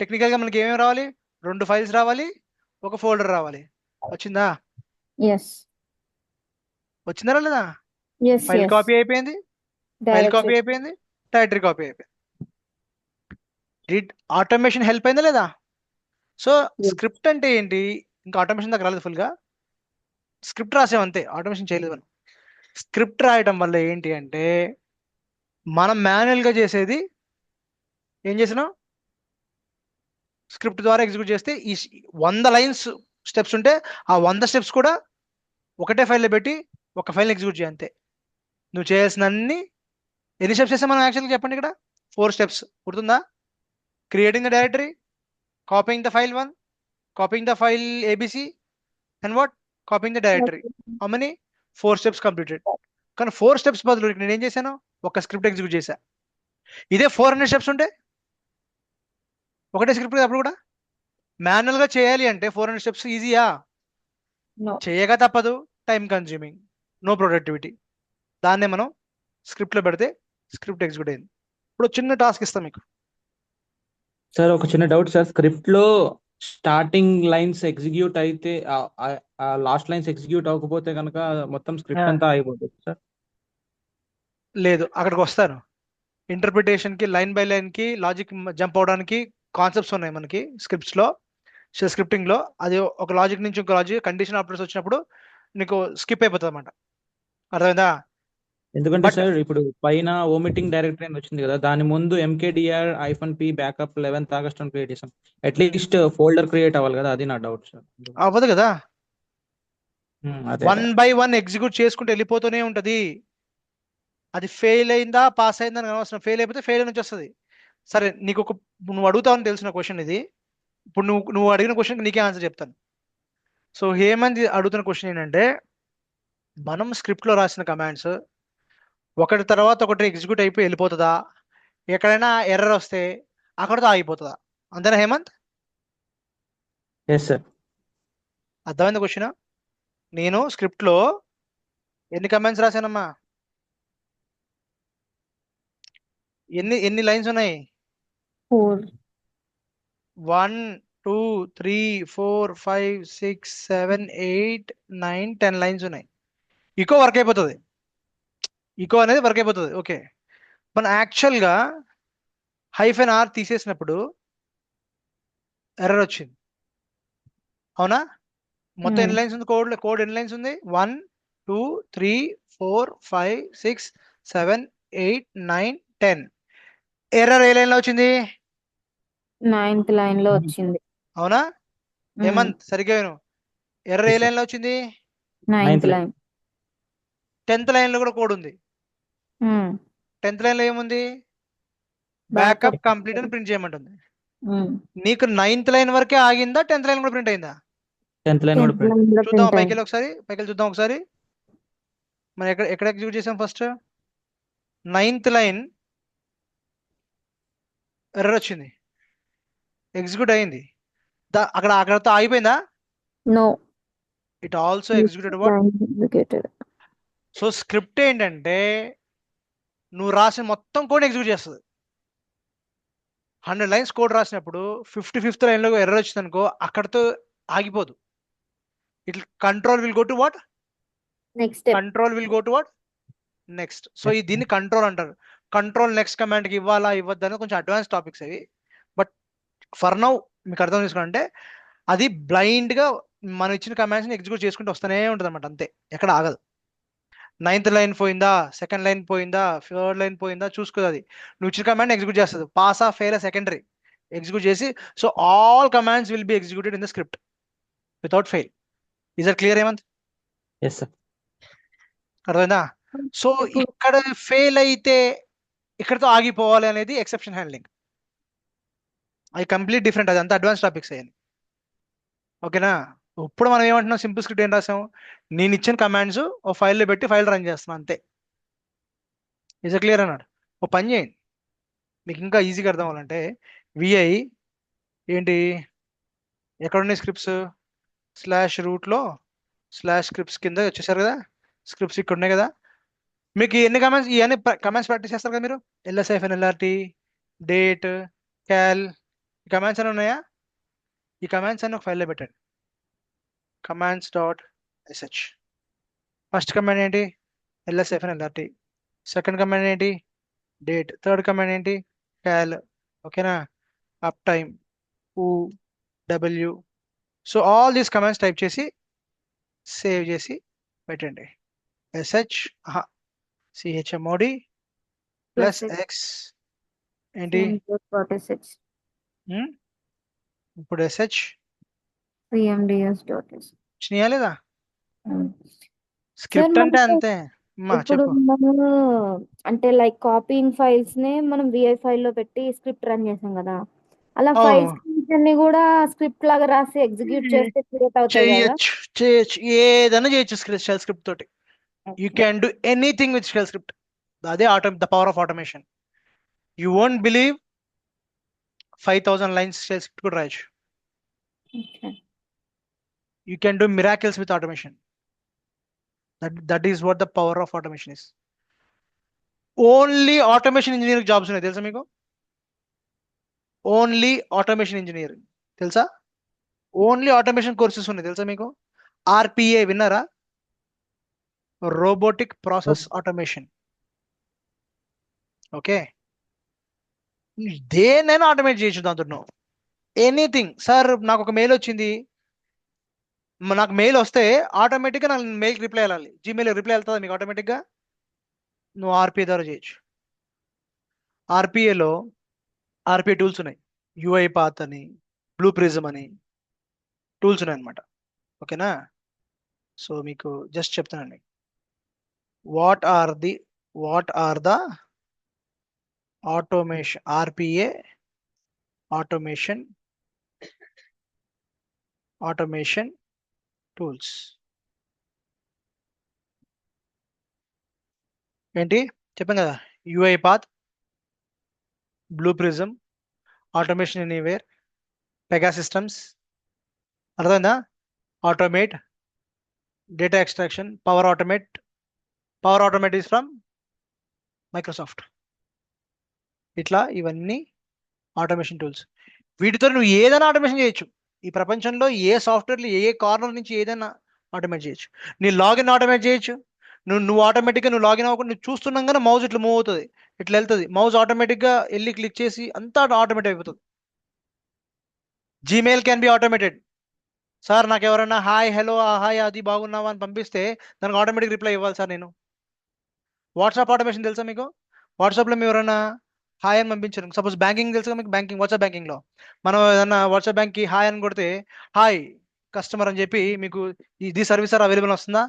టెక్నికల్గా మనకి ఏమేమి రావాలి? 2 ఫైల్స్ రావాలి, ఒక ఫోల్డర్ రావాలి. వచ్చిందా? ఎస్. వచ్చిందా లేదా? ఎస్. ఫైల్ కాపీ అయిపోయింది, ఫైల్ కాపీ అయిపోయింది, డైరెక్టరీ కాపీ అయిపోయింది. ఆటోమేషన్ హెల్ప్ అయిందా లేదా? సో స్క్రిప్ట్ అంటే ఏంటి? ఇంకా ఆటోమేషన్ దాకా రాలేదు ఫుల్గా. స్క్రిప్ట్ రాసాం అంతే, ఆటోమేషన్ చేయలేదు మనం. స్క్రిప్ట్ రాయటం వల్ల ఏంటి అంటే మనం మాన్యువల్గా చేసేది ఏం చేసినాం? స్క్రిప్ట్ ద్వారా ఎగ్జిక్యూట్ చేస్తే ఈ 100 లైన్స్ స్టెప్స్ ఉంటే ఆ 100 స్టెప్స్ కూడా ఒకటే ఫైల్లో పెట్టి ఒక ఫైల్ ఎగ్జిక్యూట్ చేయ అంతే. నువ్వు చేయాల్సిన ఎన్ని స్టెప్స్ చేస్తాం మనం యాక్చువల్గా చెప్పండి ఇక్కడ? 4 స్టెప్స్ గుర్తుందా? Creating the directory, copying the file 1, copying the file ABC and what copying the directory. How many? 4 steps completed. కానీ 4 స్టెప్స్ బదులు నేను ఏం చేశాను? ఒక స్క్రిప్ట్ ఎగ్జిక్యూట్ చేశా. ఇదే 400 స్టెప్స్ ఉంటే ఒకటే స్క్రిప్ట్ అప్పుడు కూడా మాన్యువల్గా చేయాలి అంటే 400 స్టెప్స్ ఈజీయా? చేయగా తప్పదు, టైం కన్జ్యూమింగ్, నో ప్రొడక్టివిటీ. దాన్నే మనం స్క్రిప్ట్లో పెడితే స్క్రిప్ట్ ఎగ్జిక్యూట్ అయింది. ఇప్పుడు చిన్న టాస్క్ ఇస్తాం మీకు. సార్ ఒక చిన్న డౌట్ సార్, స్క్రిప్ట్ లో స్టార్టింగ్ లైన్స్ ఎగ్జిక్యూట్ అయితే లాస్ట్ లైన్స్ ఎగ్జిక్యూట్ అవ్వకపోతే కనుక మొత్తం స్క్రిప్ట్ అంతా అయిపోతుంది సార్? లేదు, అక్కడికి వస్తాను. ఇంటర్ప్రిటేషన్కి, లైన్ బై లైన్కి, లాజిక్ జంప్ అవడానికి కాన్సెప్ట్స్ ఉన్నాయి మనకి స్క్రిప్ట్స్లో, స్క్రిప్టింగ్లో. అది ఒక లాజిక్ నుంచి ఇంకో లాజిక్ కండిషన్ ఆపరేటర్స్ వచ్చినప్పుడు నీకు స్కిప్ అయిపోతుంది అన్నమాట. అర్థమైందా? ఎందుకంటే సార్ ఇప్పుడు పైన ఓమిటింగ్ డైరెక్టరీ అని వచ్చింది కదా, దాని ముందు MKDR -P backup 11th August అని క్రియేట్ చేసాం. అట్లీస్ట్ ఫోల్డర్ క్రియేట్ అవ్వాలి కదా, అది నా డౌట్ సార్. అవ్వదు కదా. అదే 1 by 1 ఎగ్జిక్యూట్ చేసుకుంటూ వెళ్ళిపోతూనే ఉంటది. అది ఫెయిల్ అయిందా పాస్ అయిందా అని అనవసరం. ఫెయిల్ అయిపోతే ఫెయిల్ నుంచి వస్తుంది. సరే నీకు నువ్వు అడుగుతావని తెలిసిన క్వశ్చన్ ఇది. ఇప్పుడు నువ్వు అడిగిన క్వశ్చన్కి నీకే ఆన్సర్ చెప్తాను. సో హేమంత్ అడుగుతున్న క్వశ్చన్ ఏంటంటే మనం స్క్రిప్ట్లో రాసిన కమాండ్స్ ఒకటి తర్వాత ఒకటి ఎగ్జిక్యూట్ అయిపోయి వెళ్ళిపోతుందా, ఎక్కడైనా ఎర్రర్ వస్తే అక్కడితో ఆగిపోతుందా? అంతేనా హేమంత్? Yes sir. అర్థమైంది క్వశ్చన్? నేను స్క్రిప్ట్లో ఎన్ని కమాండ్స్ రాశానమ్మా? ఎన్ని లైన్స్ ఉన్నాయి? 4. 1 2 3 4 5 6 7 8 9 10 లైన్స్ ఉన్నాయి. ఈకో వర్క్ అయిపోతుంది, ఈకో అనేది వర్క్ అయిపోతుంది. ఓకే, మన యాక్చువల్గా -R తీసేసినప్పుడు ఎర్రర్ వచ్చింది, అవునా? మొత్తం ఎన్ని లైన్స్ ఉంది? కోడ్ ఎన్ని లైన్స్ ఉంది? 1 2 3 4 5 6 7 8 9 10. ఎర్రర్ ఏ లైన్లో వచ్చింది? 9th లైన్ లో వచ్చింది. అవునా? హేమంత్ సరిగ్గా విను. ఎర్రర్ ఏ లైన్లో వచ్చింది? 9th line. 10th లైన్లో కూడా కోడ్ ఉంది. 10th లైన్లో ఏముంది? బ్యాకప్ కంప్లీట్ అని ప్రింట్ చేయమంటుంది. నీకు 9th లైన్ వరకే ఆగిందా? 10th లైన్ కూడా ప్రింట్ అయిందా? 10th లైన్ కూడా ప్రింట్. చూద్దాం పైకి వెళ్ళి ఒకసారి, పైకి వెళ్ళి చూద్దాం ఒకసారి. మనం ఎక్కడ ఎగ్జిక్యూట్ చేసాం? ఫస్ట్ 9th లైన్ ఎర్రర్ వచ్చింది, ఎగ్జిక్యూట్ అయింది. అక్కడతో ఆగిపోయిందా? No, it also executed. So script ఏంటంటే నువ్వు రాసిన మొత్తం కోడ్ ఎగ్జిక్యూట్ చేస్తుంది. 100 లైన్స్ కోడ్ రాసినప్పుడు 55th లైన్లో ఎర్రర్ వచ్చింది అనుకో, అక్కడతో ఆగిపోదు. It control will go to what? Control will go to what? Next. So దీన్ని కంట్రోల్ అంటారు. కంట్రోల్ నెక్స్ట్ కమాండ్కి ఇవ్వాలా ఇవ్వద్దు అనేది కొంచెం అడ్వాన్స్ టాపిక్స్ అవి. బట్ ఫర్ నౌ మీకు అర్థం చేసుకోవాలంటే అది blind గా మనం ఇచ్చిన కమాండ్స్ని ఎగ్జిక్యూట్ చేసుకుంటూ వస్తూనే ఉంటుంది అనమాట, అంతే, ఎక్కడ ఆగదు. 9th లైన్ పోయిందా, సెకండ్ లైన్ పోయిందా, థర్డ్ లైన్ పోయిందా చూసుకోదు అది. నువ్వు ఇచ్చిన కమాండ్ ఎగ్జిక్యూట్ చేస్తుంది. పాస్ ఆ ఫెయిల్ సెకండరీ, ఎగ్జిక్యూట్ చేసి so all commands will be executed in the script without fail. Is that clear Hemanth? Yes sir. అర్థమైందా? సో ఇప్పుడు ఇక్కడ ఫెయిల్ అయితే ఇక్కడతో ఆగిపోవాలి అనేది ఎక్సెప్షన్ హ్యాండ్లింగ్. అది కంప్లీట్ డిఫరెంట్, అది అంతా అడ్వాన్స్ టాపిక్స్ అయ్యాయి. ఓకేనా? ఇప్పుడు మనం ఏమంటున్నాం, సింపుల్ స్క్రిప్ట్ ఏం రాసాం, నేను ఇచ్చిన కమాండ్స్ ఓ ఫైల్లో పెట్టి ఫైల్ రన్ చేస్తున్నాను అంతే. ఇస్ క్లియర్ అన్నాడు. ఓ పని చేయండి, మీకు ఇంకా ఈజీగా అర్థం అవ్వాలంటే విఐ ఏంటి, ఎక్కడున్నాయి స్క్రిప్ట్స్, /రూట్లో /స్క్రిప్ట్స్ కింద వచ్చేసారు కదా, స్క్రిప్ట్స్ ఇక్కడ ఉన్నాయి కదా. మీకు ఎన్ని కమాండ్స్, ఇవన్నీ కమాండ్స్ ప్రాక్టీస్ చేస్తారు కదా మీరు, LSIFN LRT డేట్ క్యాల్, ఈ కమాండ్స్ అని ఉన్నాయా? ఈ కమాండ్స్ అన్ని ఒక ఫైల్లో పెట్టండి, commands.sh. ఫస్ట్ కమాండ్ ఏంటి, LSIFN LRT. సెకండ్ కమాండ్ ఏంటి, డేట్. థర్డ్ కమాండ్ ఏంటి, క్యాల్. ఓకేనా? Up time, w. So all these commands type చేసి సేవ్ చేసి పెట్టండి. chmod ప్లస్ x ఏంటి, cmds.sh. ఉమ్, ఇప్పుడు sh cmds.sh. వచ్చినాయా లేదా? ఉమ్. స్క్రిప్ట్ సార్ అంటే మనకు అంతే. అమ్మా ఇప్పుడు చెప్పు. మనము అంటే లైక్ కాపీయింగ్ ఫైల్స్ నే మనం విఐ ఫైల్లో పెట్టి స్క్రిప్ట్ రన్ చేసాం కదా, అలా అవును, ఫైల్స్ అన్ని కూడా స్క్రిప్ట్ లాగా రాసి ఎగ్జిక్యూట్ చేస్తే క్రియేట్ అవుతాయి కదా. చేయొచ్చు ఏదైనా చేయొచ్చు షెల్ స్క్రిప్ట్ తోటి. You Okay. Can do anything with shell script. అదే the power of automation. You won't believe 5,000 lines shell script కూడా రాయొచ్చు. Okay. You can do miracles with automation. That is what the power of automation is. Only automation engineering jobs ఉన్నాయి తెలుసా మీకు? Only automation engineering తెలుసా? Only automation courses ఉన్నాయి తెలుసా మీకు? RPA విన్నారా? Robotic process automation. ఓకే, దేనైనా ఆటోమేట్ చేయొచ్చు దాంతో. ఎనీథింగ్. సార్ నాకు ఒక మెయిల్ వచ్చింది, నాకు మెయిల్ వస్తే ఆటోమేటిక్గా నాకు మెయిల్ రిప్లై వెళ్ళాలి, జీమెయిల్ రిప్లై వెళ్తుందా మీకు ఆటోమేటిక్గా? నువ్వు RPA ద్వారా చేయొచ్చు. RPAలో RPA టూల్స్ ఉన్నాయి, UiPath అని, బ్లూ ప్రిజం అని టూల్స్ ఉన్నాయి అనమాట. ఓకేనా? సో మీకు జస్ట్ చెప్తానండి, what are the automation RPA automation tools ఏంటి చెప్పాను కదా, UiPath, blue prism, automation anywhere, Pegasystems. అర్థమైందా? Automate, data extraction, power automate is from Microsoft. ఇట్లా ఇవన్నీ ఆటోమేషన్ టూల్స్. వీటితో నువ్వు ఏదైనా ఆటోమేషన్ చేయొచ్చు. ఈ ప్రపంచంలో ఏ సాఫ్ట్వేర్లు ఏ కార్నర్ నుంచి ఏదైనా ఆటోమేట్ చేయొచ్చు. నీ లాగిన్ ఆటోమేట్ చేయొచ్చు. నువ్వు ఆటోమేటిక్గా నువ్వు లాగిన్ అవ్వకుండా నువ్వు చూస్తున్నాగానే మౌజ్ ఇట్లా మూవ్ అవుతుంది, ఇట్లా వెళ్తుంది. మౌజ్ ఆటోమేటిక్గా వెళ్ళి క్లిక్ చేసి అంతా ఆటోమేట్ అయిపోతుంది. Gmail can be automated. Sir నాకు ఎవరైనా హాయ్ హలో హాయ్ అది బాగున్నావా అని పంపిస్తే దానికి ఆటోమేటిక్ రిప్లై ఇవ్వాలి సార్ నేను. వాట్సాప్ ఆటోమేషన్ తెలుసా మీకు? వాట్సాప్లో మీరు ఎవరైనా హాయ్ అని పంపించారు, సపోజ్ బ్యాంకింగ్ తెలుసా మీకు? వాట్సాప్ బ్యాంకింగ్లో మనం ఏదన్నా వాట్సాప్ బ్యాంక్కి హాయ్ అని కొడితే హాయ్ కస్టమర్ అని చెప్పి మీకు ఇది సర్వీస్ ఆర్ అవైలబుల్ వస్తుందా?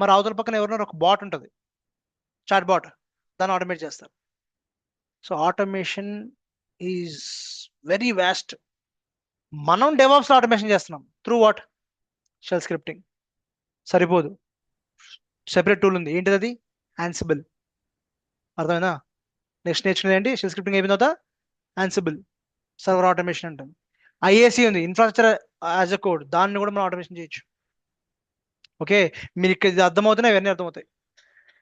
మరి అవతల పక్కన ఎవరైనా ఒక బాట్ ఉంటుంది, చాట్ బాట్, దాన్ని ఆటోమేట్ చేస్తారు. So automation is very vast. మనం డెవాప్స్లో ఆటోమేషన్ చేస్తున్నాం త్రూ వాట్? Shell scripting. సరిపోదు, సెపరేట్ టూల్ ఉంది, ఏంటిది అది? యాన్సిబుల్. అర్థమైనా? నెక్స్ట్ నేర్చుకునేది ఏంటి? షెల్ స్క్రిప్టింగ్ అయిపోయిన తర్వాత యాన్సిబుల్, సర్వర్ ఆటోమేషన్ అంటుంది. IAC ఉంది, ఇన్ఫ్రాస్ట్రక్చర్ యాజ్ అ కోడ్, దాన్ని కూడా మనం ఆటోమేషన్ చేయొచ్చు. ఓకే, మీరు ఇక్కడ ఇది అర్థమవుతున్నాయి, ఇవన్నీ అర్థమవుతాయి.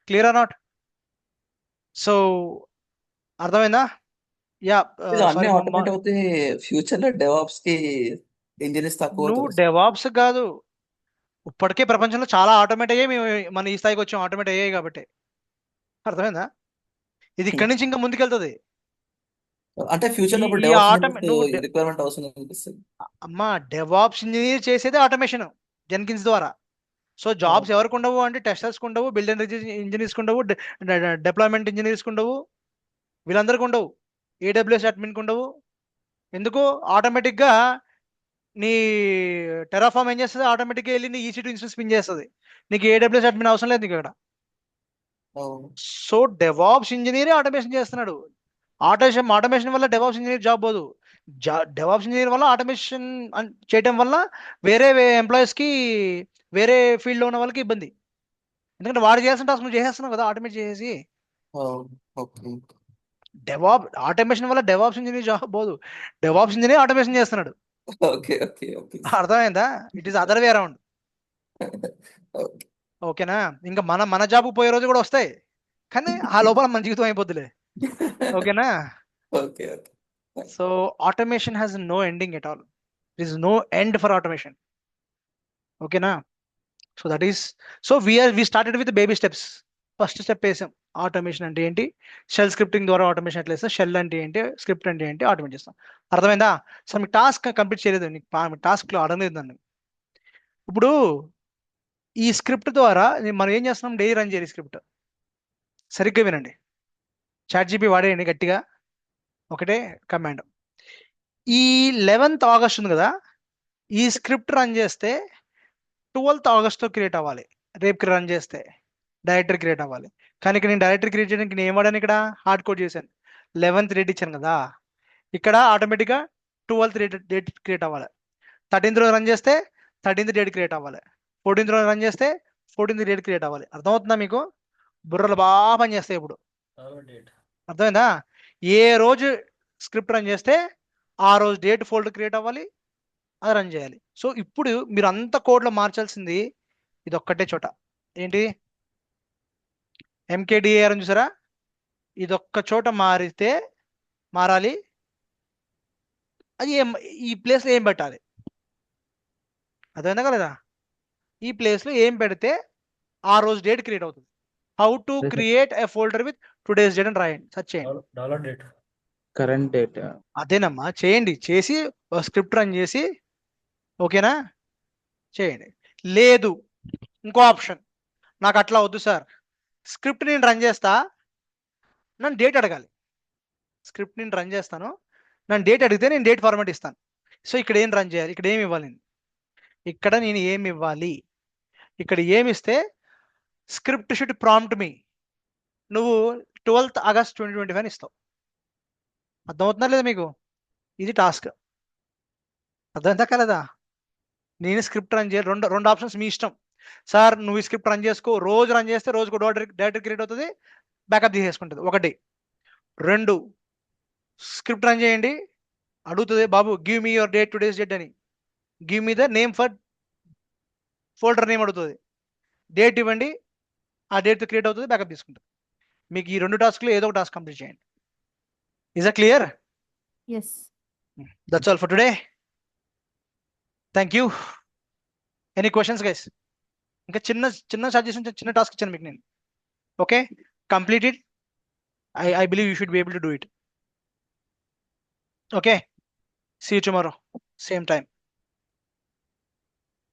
Clear or not? సో అర్థమైందా? యా. అన్ని ఆటోమేట్ అవుతే ఫ్యూచర్ లో డెవాప్స్ కి ఇంజనీర్స్ తక్కువ నువ్వు అవుతారు. డెవాప్స్ కాదు, ఇప్పటికే ప్రపంచంలో చాలా ఆటోమేట్ అయ్యాయి, మేము మన ఈ స్థాయికి వచ్చాం ఆటోమేట్ అయ్యాయి కాబట్టి. అర్థమైందా? ఇది ఇక్కడి నుంచి ఇంకా ముందుకెళ్తుంది. అంటే ఫ్యూచర్ లో ఈ ఇప్పుడు ఈ డెవాప్స్ ఆటో నువ్వు రిక్వైర్మెంట్ అవసరం అనిపిస్తుంది. అమ్మా డెవాప్స్ ఇంజనీర్ చేసేదే ఆటోమేషన్ జెన్కిన్స్ ద్వారా. సో జాబ్స్ ఎవరికి ఉండవు అంటే టెస్టర్స్కి ఉండవు, బిల్డర్ ఇంజనీర్స్కి ఉండవు, డిప్లాయ్మెంట్ ఇంజనీర్స్కి ఉండవు, వీళ్ళందరికీ ఉండవు, ఏడబ్ల్యూఎస్ అడ్మిన్కి ఉండవు. ఎందుకు? ఆటోమేటిక్గా నీ టెరాఫామ్ ఏం చేస్తుంది, ఆటోమేటిక్గా వెళ్ళి నీ EC2 ఇన్స్టెన్స్ స్పిన్ చేస్తుంది. నీకు ఏడబ్ల్యూఎస్ అడ్మిన్ అవసరం లేదు నీకు ఇక్కడ. సో డెవాప్స్ ఇంజనీరే ఆటోమేషన్ చేస్తున్నాడు. ఆటోమేషన్ వల్ల డెవాప్స్ ఇంజనీర్ జాబ్ పోదు. డెవాప్స్ ఇంజనీర్ వల్ల ఆటోమేషన్ చేయడం వల్ల వేరే ఎంప్లాయీస్కి, వేరే ఫీల్డ్లో ఉన్న వాళ్ళకి ఇబ్బంది. ఎందుకంటే వాడు చేయాల్సిన టాస్క్ నువ్వు చేసేస్తున్నావు కదా ఆటోమేట్ చేసేసి. ఓకే. ఆటోమేషన్ వల్ల డెవాప్స్ ఇంజనీర్ జాబ్ పోదు, డెవాప్స్ ఇంజనీర్ ఆటోమేషన్ చేస్తున్నాడు. ఓకే. ఓకే. ఓకే. అర్థమైందా? It is other way around. Okay. ఓకేనా? ఇంకా మన జాబ్కి పోయే రోజు కూడా వస్తాయి, కానీ ఆ లోపల మన జీవితం అయిపోద్దిలే. ఓకేనా? Okay. Okay. So automation has no ending at all. There is no end for automation. ఓకేనా? So that is, so we started with baby steps. First step వేసాం. ఆటోమేషన్ అంటే ఏంటి, షెల్ స్క్రిప్టింగ్ ద్వారా ఆటోమేషన్ ఎట్లా వేస్తాం, షెల్ అంటే ఏంటి, script అంటే ఏంటి, ఆటోమేట్ చేస్తాం. అర్థమైందా? సో మీకు టాస్క్ కంప్లీట్ చేయలేదు, నీకు టాస్క్లో అడగలేదు నన్ను. ఇప్పుడు ఈ స్క్రిప్ట్ ద్వారా మనం ఏం చేస్తున్నాం, డైలీ రన్ చేయాలి స్క్రిప్ట్. సరిగ్గా వినండి, ChatGPT వాడేయండి గట్టిగా, ఒకటే కమాండ్. ఈ 11th ఆగస్ట్ ఉంది కదా, ఈ స్క్రిప్ట్ రన్ చేస్తే 12th ఆగస్ట్లో క్రియేట్ అవ్వాలి. రేపుకి రన్ చేస్తే డైరెక్టరీ క్రియేట్ అవ్వాలి. కానీ ఇక్కడ నేను డైరెక్టరీ క్రియేట్ చేయడానికి నేను ఏం వాడాను, ఇక్కడ హార్డ్ కోడ్ చేశాను. 11th డేట్ ఇచ్చాను కదా, ఇక్కడ ఆటోమేటిక్గా 12th డేట్ క్రియేట్ అవ్వాలి. 13th రోజు రన్ చేస్తే 13th డేట్ క్రియేట్ అవ్వాలి. 14th రోజు రన్ చేస్తే 14th డేట్ క్రియేట్ అవ్వాలి. అర్థమవుతుందా మీకు? బుర్రలు బాగా పనిచేస్తాయి ఇప్పుడు. అర్థమైందా? ఏ రోజు స్క్రిప్ట్ రన్ చేస్తే ఆ రోజు డేట్ ఫోల్డర్ క్రియేట్ అవ్వాలి, అది రన్ చేయాలి. సో ఇప్పుడు మీరు అంత కోడ్లో మార్చాల్సింది ఇది ఒక్కటే చోట. ఏంటి? MKDAR అని చూసారా? ఇది ఒక్క చోట మారాలి. అది ఈ ప్లేస్లో ఏం పెట్టాలి, అర్థమైందా కదా? ఈ ప్లేస్లో ఏం పెడితే ఆ రోజు డేట్ క్రియేట్ అవుతుంది. How to create a folder with today's date అని రాయండి, సెర్చ్ చేయండి. Current date. అదేనమ్మా, చేయండి. చేసి స్క్రిప్ట్ రన్ చేసి, ఓకేనా, చేయండి. లేదు ఇంకో ఆప్షన్, నాకు అట్లా వద్దు సార్, స్క్రిప్ట్ నేను రన్ చేస్తా, నన్ను డేట్ అడగాలి. స్క్రిప్ట్ నేను రన్ చేస్తాను, నన్ను డేట్ అడిగితే నేను డేట్ ఫార్మాట్ ఇస్తాను. సో ఇక్కడ ఏం రన్ చేయాలి, ఇక్కడ ఏమి ఇవ్వాలి, ఇక్కడ నేను ఏమి ఇవ్వాలి, ఇక్కడ ఏమి ఇస్తే స్క్రిప్ట్ షుడ్ ప్రాంప్ట్ మీ, నువ్వు 12th ఆగస్ట్ 2025 ఇస్తావు. అర్థమవుతుందా లేదా మీకు? ఇది టాస్క్. అర్థమైందా కలదా? నేను స్క్రిప్ట్ రన్ చేయాలి. రెండు ఆప్షన్స్ మీ ఇష్టం. సార్ నువ్వు ఈ స్క్రిప్ట్ రన్ చేసుకో, రోజు రన్ చేస్తే రోజుకు డైరెక్ట్ క్రియేట్ అవుతుంది, బ్యాకప్ తీసేసుకుంటుంది. 1. 2, స్క్రిప్ట్ రన్ చేయండి, అడుగుతుంది బాబు give me your date today's date అని, give me the name for folder name అడుగుతుంది, డేట్ ఇవ్వండి, ఆ డేట్ క్రియేట్ అవుతుంది, బ్యాకప్ తీసుకుంటుంది. మీకు ఈ 2 టాస్క్లు ఏదో ఒక టాస్క్ కంప్లీట్ చేయండి. Is a clear? Yes. That's all for today. Thank you. Any questions guys? ఇంకా చిన్న సజెషన్, చిన్న టాస్క్ ఇచ్చాను మీకు నేను. Okay, complete it. I believe you should be able to do it. Okay, see you tomorrow, same time.